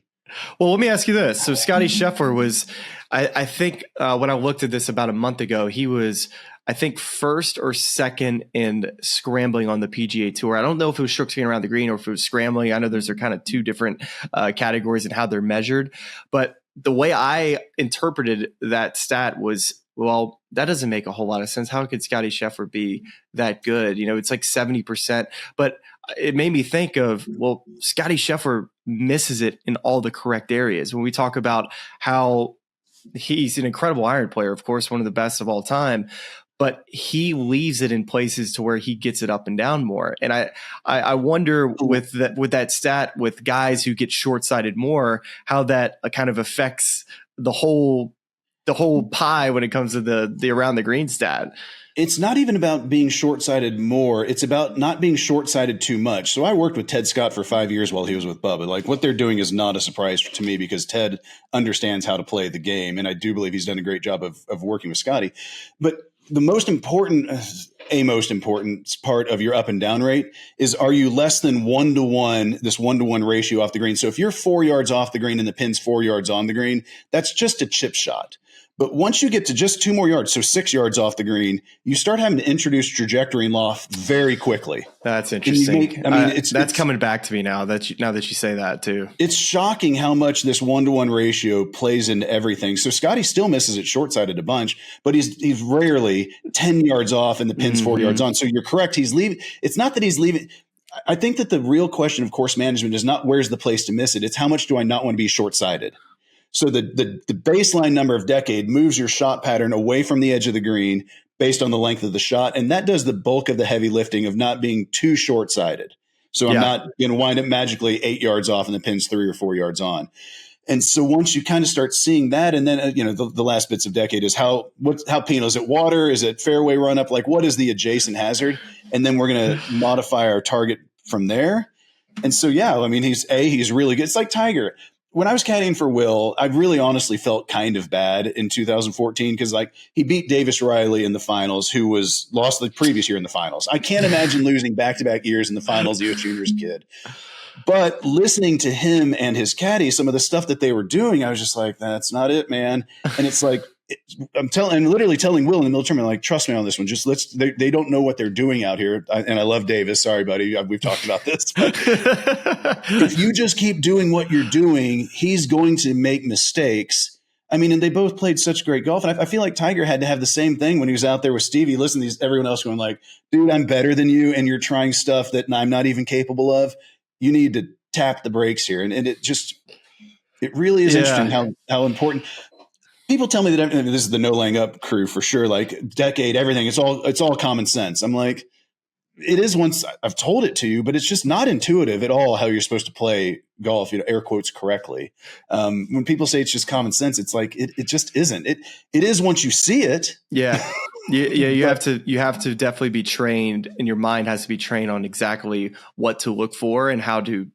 Well, let me ask you this. So Scotty Scheffler was, I think when I looked at this about a month ago, he was, I think, first or second in scrambling on the PGA Tour. I don't know if it was strokes gained around the green or if it was scrambling. I know those are kind of two different categories in how they're measured. But the way I interpreted that stat was, well, that doesn't make a whole lot of sense. How could Scotty Scheffler be that good? You know, it's like 70%. But it made me think of, well, Scotty Scheffler misses it in all the correct areas. When we talk about how he's an incredible iron player, of course, one of the best of all time, but he leaves it in places to where he gets it up and down more. And I wonder with that stat, with guys who get short-sighted more, how that kind of affects the whole pie when it comes to the around the green stat.
It's not even about being short-sighted more. It's about not being short-sighted too much. So I worked with Ted Scott for 5 years while he was with Bubba. Like, what they're doing is not a surprise to me because Ted understands how to play the game. And I do believe he's done a great job of working with Scotty. But the most important part of your up and down rate is, are you less than 1-to-1, this 1-to-1 ratio off the green? So if you're 4 yards off the green and the pin's 4 yards on the green, that's just a chip shot. But once you get to just 2 more yards, so 6 yards off the green, you start having to introduce trajectory and loft very quickly.
That's interesting. That's coming back to me now that you say that too.
It's shocking how much this 1-to-1 ratio plays into everything. So Scotty still misses it short-sided a bunch, but he's rarely 10 yards off and the pin's 4 yards on. So you're correct. He's leaving. It's not that he's leaving. I think that the real question of course management is not where's the place to miss it. It's how much do I not want to be short-sided? So the baseline number of decade moves your shot pattern away from the edge of the green based on the length of the shot. And that does the bulk of the heavy lifting of not being too short-sided. So I'm not going to wind up magically 8 yards off and the pin's 3 or 4 yards on. And so once you kind of start seeing that, and then, the last bits of decade is how penal is it? Water? Is it fairway run up? Like, what is the adjacent hazard? And then we're going to modify our target from there. And so, he's really good. It's like Tiger. When I was caddying for Will, I really honestly felt kind of bad in 2014 because he beat Davis Riley in the finals, who was lost the previous year in the finals. I can't imagine losing back-to-back years in the finals, U.S. Juniors kid. But listening to him and his caddy, some of the stuff that they were doing, I was just like, that's not it, man. And it's like, I'm literally telling Will in the middle of the tournament, like, trust me on this one. Just they don't know what they're doing out here. And I love Davis. Sorry, buddy. We've talked about this. But if you just keep doing what you're doing, he's going to make mistakes. I mean, and they both played such great golf. And I feel like Tiger had to have the same thing when he was out there with Stevie. Listen to everyone else going like, dude, I'm better than you. And you're trying stuff that I'm not even capable of. You need to tap the brakes here. And it really is interesting how important. People tell me that this is the no laying up crew for sure. Like decade, everything. It's all common sense. I'm like, it is once I've told it to you, but it's just not intuitive at all how you're supposed to play golf, air quotes correctly. When people say it's just common sense, it's like, it just isn't. It is once you see it.
Yeah. You have to definitely be trained, and your mind has to be trained on exactly what to look for and how to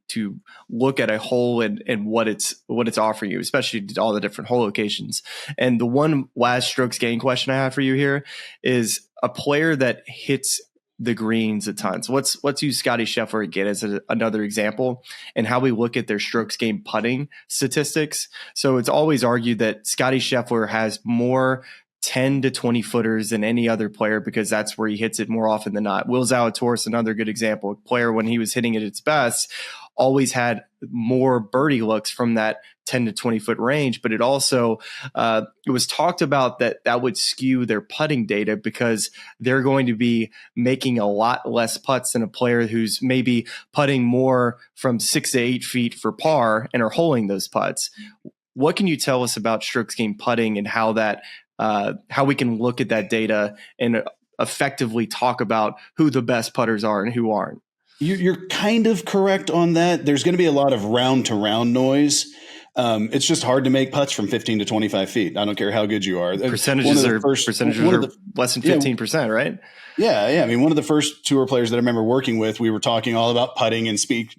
look at a hole and what it's offering you, especially all the different hole locations. And the one last strokes gain question I have for you here is a player that hits the greens a ton. So let's use Scotty Scheffler again as another example, and how we look at their strokes gained putting statistics. So it's always argued that Scotty Scheffler has more 10 to 20 footers than any other player because that's where he hits it more often than not. Will Zalatoris, another good example, a player when he was hitting it at its best, always had more birdie looks from that 10 to 20 foot range. But it also, it was talked about that would skew their putting data because they're going to be making a lot less putts than a player who's maybe putting more from 6 to 8 feet for par and are holing those putts. What can you tell us about strokes gained putting and how we can look at that data and effectively talk about who the best putters are and who aren't.
You're kind of correct on that. There's going to be a lot of round to round noise. It's just hard to make putts from 15 to 25 feet. I don't care how good you are.
Percentages are less than 15%, right?
Yeah. I mean, one of the first tour players that I remember working with, we were talking all about putting and speed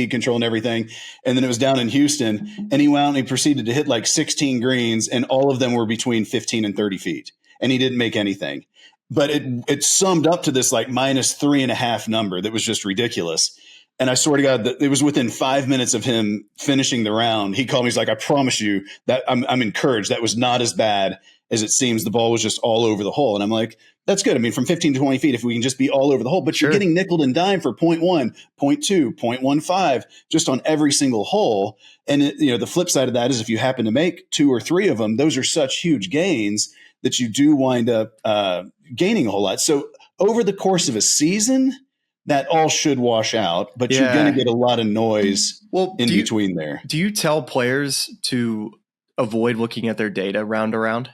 control and everything. And then it was down in Houston, and he went out and he proceeded to hit like 16 greens, and all of them were between 15 and 30 feet. And he didn't make anything. But it summed up to this like -3.5 number that was just ridiculous. And I swear to God, that it was within 5 minutes of him finishing the round. He called me. He's like, I promise you that I'm encouraged. That was not as bad as it seems. The ball was just all over the hole. And I'm like, that's good. I mean, from 15 to 20 feet, if we can just be all over the hole, but you're getting nickeled and dimed for 0.1, 0.2, 0.15 just on every single hole. And the flip side of that is if you happen to make 2 or 3 of them, those are such huge gains that you do wind up gaining a whole lot. So over the course of a season, that all should wash out, but you're going to get a lot of noise in between there.
Do you tell players to avoid looking at their data round to round?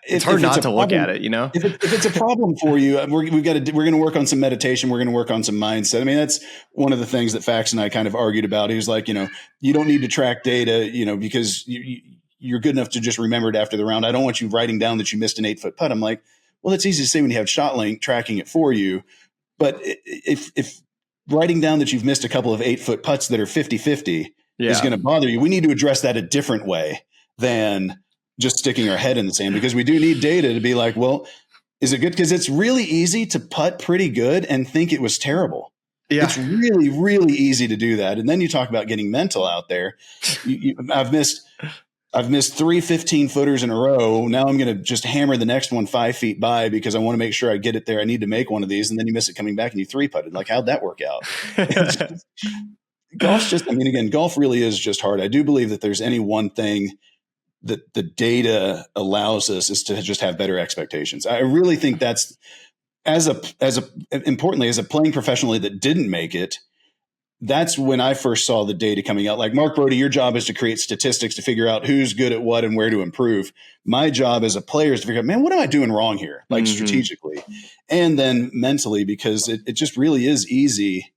It's hard not to look at it,
If it's a problem for you, we're going to work on some meditation. We're going to work on some mindset. I mean, that's one of the things that Fax and I kind of argued about. He was like, you don't need to track data, because you're good enough to just remember it after the round. I don't want you writing down that you missed an 8-foot putt. I'm like, well, it's easy to say when you have ShotLink tracking it for you. But if writing down that you've missed a couple of 8-foot putts that are 50-50 is going to bother you, we need to address that a different way than just sticking our head in the sand, because we do need data to be like, well, is it good? Because it's really easy to putt pretty good and think it was terrible. Yeah. It's really, really easy to do that. And then you talk about getting mental out there. I've missed 3 15-footers in a row. Now I'm going to just hammer the next one 5 feet by because I want to make sure I get it there. I need to make one of these. And then you miss it coming back and you 3-putted. Like, how'd that work out? Golf really is just hard. I do believe that there's any one thing that the data allows us is to just have better expectations. I really think that's importantly, as a playing professionally that didn't make it, that's when I first saw the data coming out. Like, Mark Brody, your job is to create statistics to figure out who's good at what and where to improve. My job as a player is to figure out, man, what am I doing wrong here? Like, strategically and then mentally, because it just really is easy.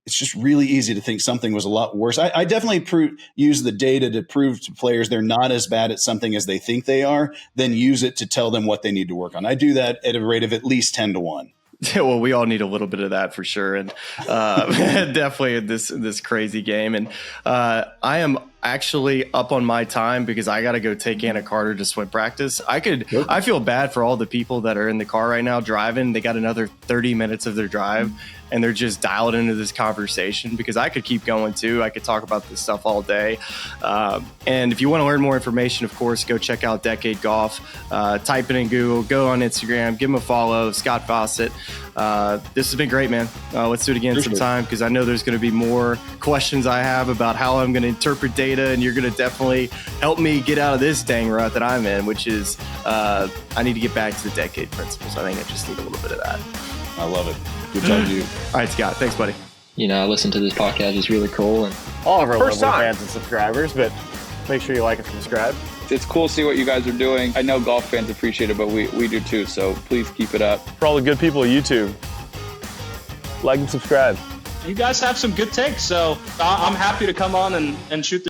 It's just really easy to think something was a lot worse. I definitely use the data to prove to players they're not as bad at something as they think they are, then use it to tell them what they need to work on. I do that at a rate of at least 10 to 1.
Yeah, well, we all need a little bit of that for sure. And definitely this crazy game. And I am actually up on my time because I got to go take Anna Carter to swim practice. I feel bad for all the people that are in the car right now driving. They got another 30 minutes of their drive and they're just dialed into this conversation, because I could keep going too. I could talk about this stuff all day. And if you want to learn more information, of course, go check out Decade Golf. Type it in Google, go on Instagram, give them a follow. Scott Fawcett. This has been great, man. Let's do it again sometime, because I know there's going to be more questions I have about how I'm going to interpret data, and you're going to definitely help me get out of this dang rut that I'm in, which is I need to get back to the decade principles. I think I just need a little bit of that.
I love it. Good job to you.
All right, Scott. Thanks, buddy.
I listen to this podcast. It's really cool. And
all of our lovely fans and subscribers, but make sure you like and subscribe.
It's cool to see what you guys are doing. I know golf fans appreciate it, but we do too. So please keep it up.
For all the good people at YouTube, like and subscribe.
You guys have some good takes, so I'm happy to come on and shoot the